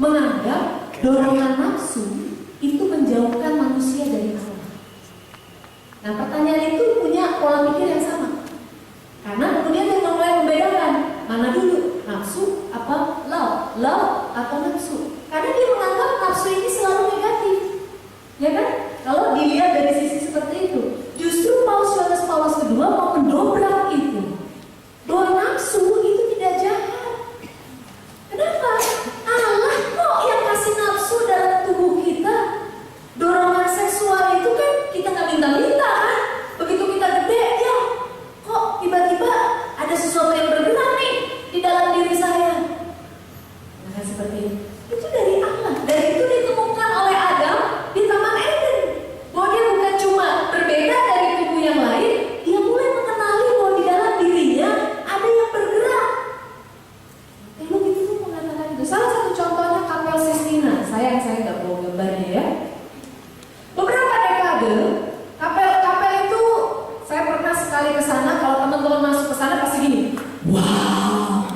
menganggap dorongan nafsu itu menjauhkan manusia dari Allah. Nah, pertanyaan itu punya pola pikir yang sama. Karena kemudian dia mulai membedakan mana dulu, nafsu apa love atau nafsu. Karena dia menganggap nafsu ini selalu negatif, ya kan? Kalau dilihat dari sisi seperti itu, justru Paus Yohanes Paulus II mau mendobrak itu, bahwa nafsu itu tidak jahat. Kenapa? Allah kok yang kasih nafsu dalam tubuh kita. Dorongan seksual itu kan kita nggak minta-minta kan? Begitu kita gede, ya kok tiba-tiba ada sesuatu yang bergerak nih di dalam diri saya. Nah, seperti itu dari Allah. Dari itu ditemukan oleh Adam di Taman Eden, bahwa dia bukan cuma berbeda dari tubuh yang lain, dia mulai mengenali bahwa di dalam dirinya ada yang bergerak. Lalu itu mengatakan itu. Salah satu contohnya Kapel Sistina. Saya nggak bawa gambarnya ya. Beberapa dekade kapel itu saya pernah sekali ke sana. Kalau teman-teman masuk ke sana pasti gini, wow,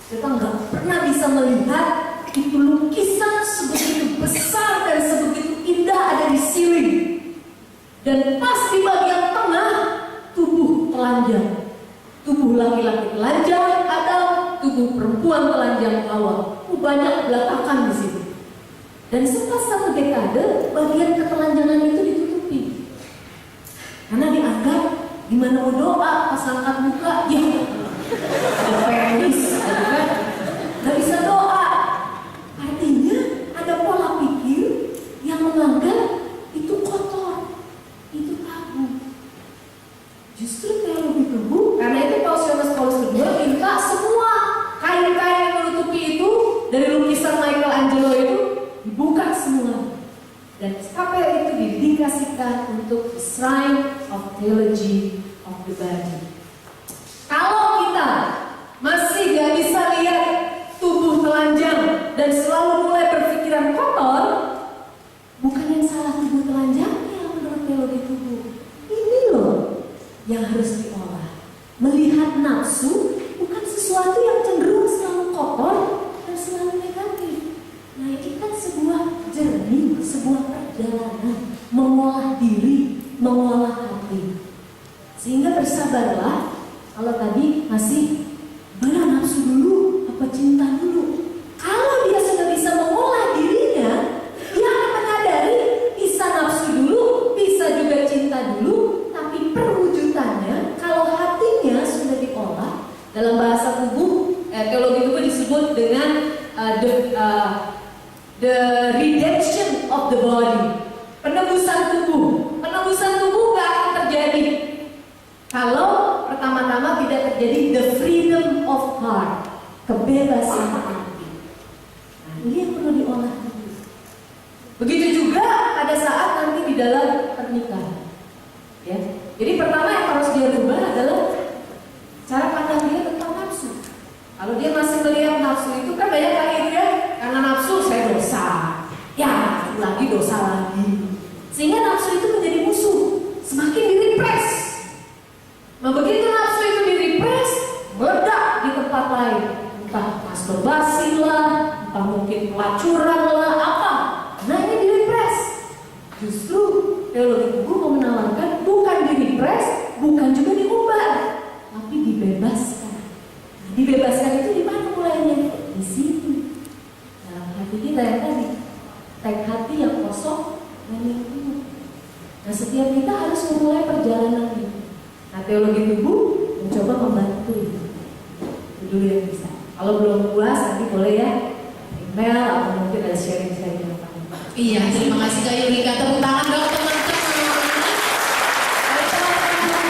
kita nggak pernah bisa melihat itu lukisan sebegitu besar dan sebegitu indah ada di sini. Dan pas di bagian tengah tubuh telanjang, tubuh laki-laki telanjang atau tubuh perempuan telanjang Hawa. Banyak belatakan di situ. Dan setelah satu dekade, bagian ketelanjangan itu ditutupi. Karena dianggap gimana mau doa pas angkat muka, ya ada penis, gitu kan? Gak bisa doa. Artinya ada pola pikir yang menganggap itu kotor, itu tabu. Justru teologi tubuh, karena itu Paus Yohanes Paulus II minta semua kain-kain yang menutupi itu dari lukisan Michelangelo itu dibuka semua, dan kapel itu didedikasikan untuk the Shrine of Theology of the Body. Kalau kita masih gak bisa lihat tubuh telanjang dan selalu mulai berpikiran kotor, bukan yang salah tubuh telanjangnya menurut teologi tubuh. Ini loh yang harus diolah. Melihat nafsu bukan sesuatu yang cenderung selalu kotor dan selalu negatif. Nah, ini kan sebuah journey, sebuah perjalanan mengolah diri, mengolah hati. Sehingga bersabarlah. Kalau tadi masih mana nafsu dulu, apa cinta dulu. Kalau dia sudah bisa mengolah dirinya, dia akan menyadari bisa nafsu dulu, bisa juga cinta dulu. Tapi perwujudannya, kalau hatinya sudah diolah, dalam bahasa tubuh, teologi tubuh disebut dengan the redemption of the body, penebusan tubuh. Penebusan tubuh gak akan terjadi kalau pertama-tama tidak terjadi the freedom of heart, kebebasan hati. Nah, ini yang perlu diolah dulu. Begitu juga pada saat nanti di dalam pernikahan. Ya. Jadi pertama yang harus dia rubah adalah cara pandang dia tentang nafsu. Kalau dia masih melihat nafsu itu kan banyak kali dia karena nafsu saya dosa, ya lagi dosa lagi, sehingga nafsu itu menjadi musuh, semakin direpres. Nah, begitu nafsu itu direpres, meledak di tempat lain, entah masturbasi lah, entah mungkin pelacuran lah, apa. Nah, ini direpres. Justru teologi tubuh mau menawarkan bukan direpres, bukan juga diubah, tapi dibebaskan. Nah, dibebaskan itu di mana mulainya? Di situ. Dalam hati kita yang tadi, tag hati yang kosong dan yang penuh. Nah, setiap kita harus memulai perjalanan ini. Nah, teologi tubuh mencoba membantu itu. Itu dulu yang bisa. Kalau belum puas, nanti boleh ya email atau mungkin ada sharing-sharing yang lain. Iya, terima kasih Kak Yulika. Tepuk tangan dong teman-teman.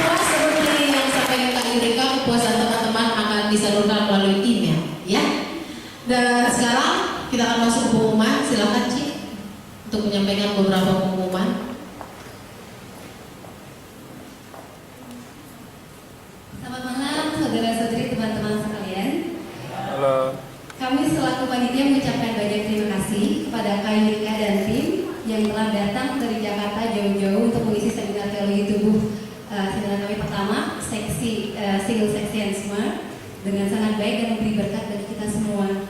Puas seperti yang sampaikan Kak Yulika, kepuasan teman-teman akan disalurkan melalui email, ya. Dan sekarang kita akan masuk ke pengumuman. Silakan Ci untuk menyampaikan beberapa pengumuman. Selamat malam saudara-saudari teman-teman hasil seksianisme dengan sangat baik dan memberi berkat bagi kita semua.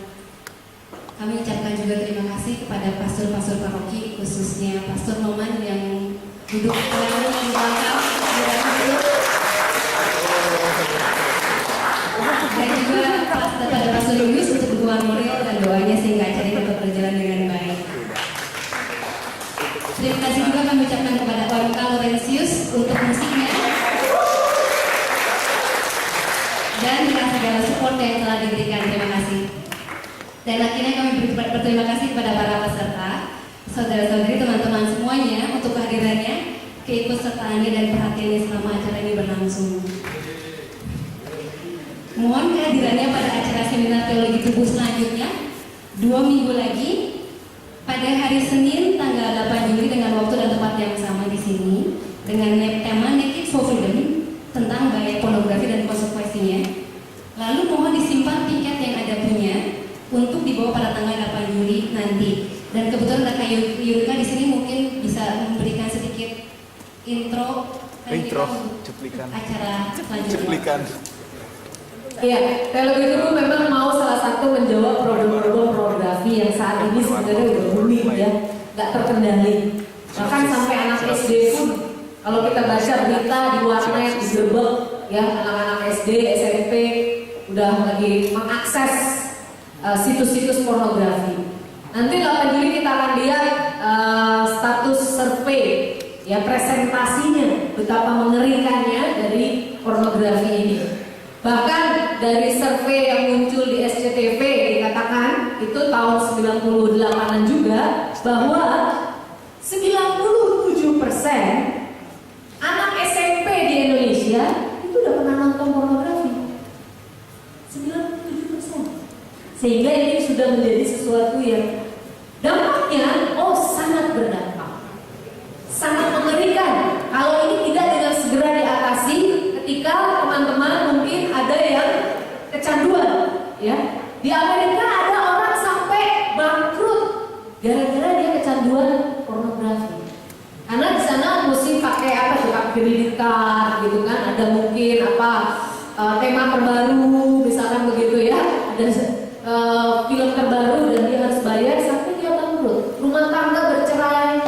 Kami ucapkan juga terima kasih kepada pastor-pastor paroki, khususnya Pastor Noman yang duduk selalu di belakang dan juga kepada Pastor Luis untuk dukungan moral dan doanya sehingga acara ini dapat berjalan dengan baik. Terima kasih juga kami ucapkan kepada OMK Laurentius untuk musiknya dan dengan segala support yang telah diberikan. Terima kasih. Dan akhirnya kami berterima kasih kepada para peserta, saudara-saudari, teman-teman semuanya untuk kehadirannya, keikutsertaannya dan perhatiannya selama acara ini berlangsung. Mohon kehadirannya pada acara seminar teologi tubuh selanjutnya 2 minggu lagi pada hari Senin tanggal 8 Juli dengan waktu dan tempat yang sama di sini dengan tema Naked for Freedom tentang bahaya pornografi dan konsekuensinya. Lalu mohon disimpan tiket yang ada punya untuk dibawa pada tanggal 8 Juli nanti. Dan kebetulan ada Kak Yurika di sini mungkin bisa memberikan sedikit intro cuplikan acara selanjutnya. cuplikan. Iya, teologi tubuh memang mau salah satu menjawab problem-problem pornografi yang saat ini sebenarnya udah booming ya, nggak terkendali. Bahkan sampai anak SD pun, kalau kita baca berita di warnet, di gerbek, ya anak-anak SD, SMP udah lagi mengakses situs-situs pornografi. Nanti 8 Juli kita akan lihat status survei, ya presentasinya betapa mengerikannya dari pornografi ini. Bahkan dari survei yang muncul di SCTV dikatakan itu tahun 98-an juga bahwa 97% anak SMP di Indonesia itu udah pernah nonton pornografi. 97%. Sehingga ini sudah menjadi sesuatu yang dampaknya sangat berdampak. Sangat mengerikan kalau ini tidak dengan segera diatasi ketika teman-teman mungkin ada yang kecanduan ya. Di Amerika ada orang sampai bangkrut gara-gara dia kecanduan pornografi. Karena di sana mesti pakai credit card gitu kan, ada mungkin tema terbaru misalkan begitu ya. Ada film terbaru dan dia harus bayar sampai dia bangkrut. Rumah tangga bercerai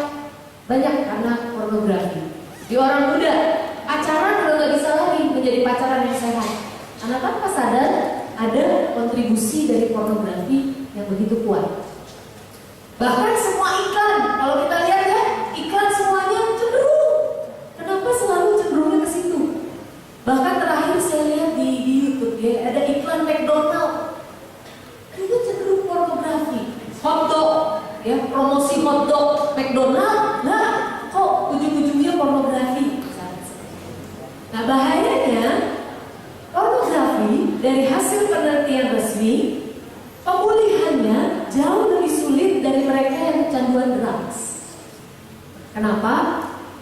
banyak karena pornografi. Di orang muda pacaran udah nggak bisa lagi menjadi pacaran yang sehat. Karena tanpa sadar ada kontribusi dari pornografi yang begitu kuat. Bahkan semua iklan, kalau kita lihat ya, iklan semuanya cenderung. Kenapa selalu cenderungnya ke situ? Bahkan terakhir saya lihat di YouTube ya, ada iklan McDonald. Itu cenderung pornografi. Hotdog, ya promosi hotdog McDonald, kok ujung-ujungnya pornografi. Nah bahayanya pornografi dari hasil penelitian resmi pemulihannya jauh lebih sulit dari mereka yang kecanduan drugs. Kenapa?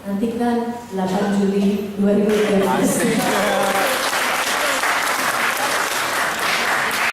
Nantikan 8 Juli 2013.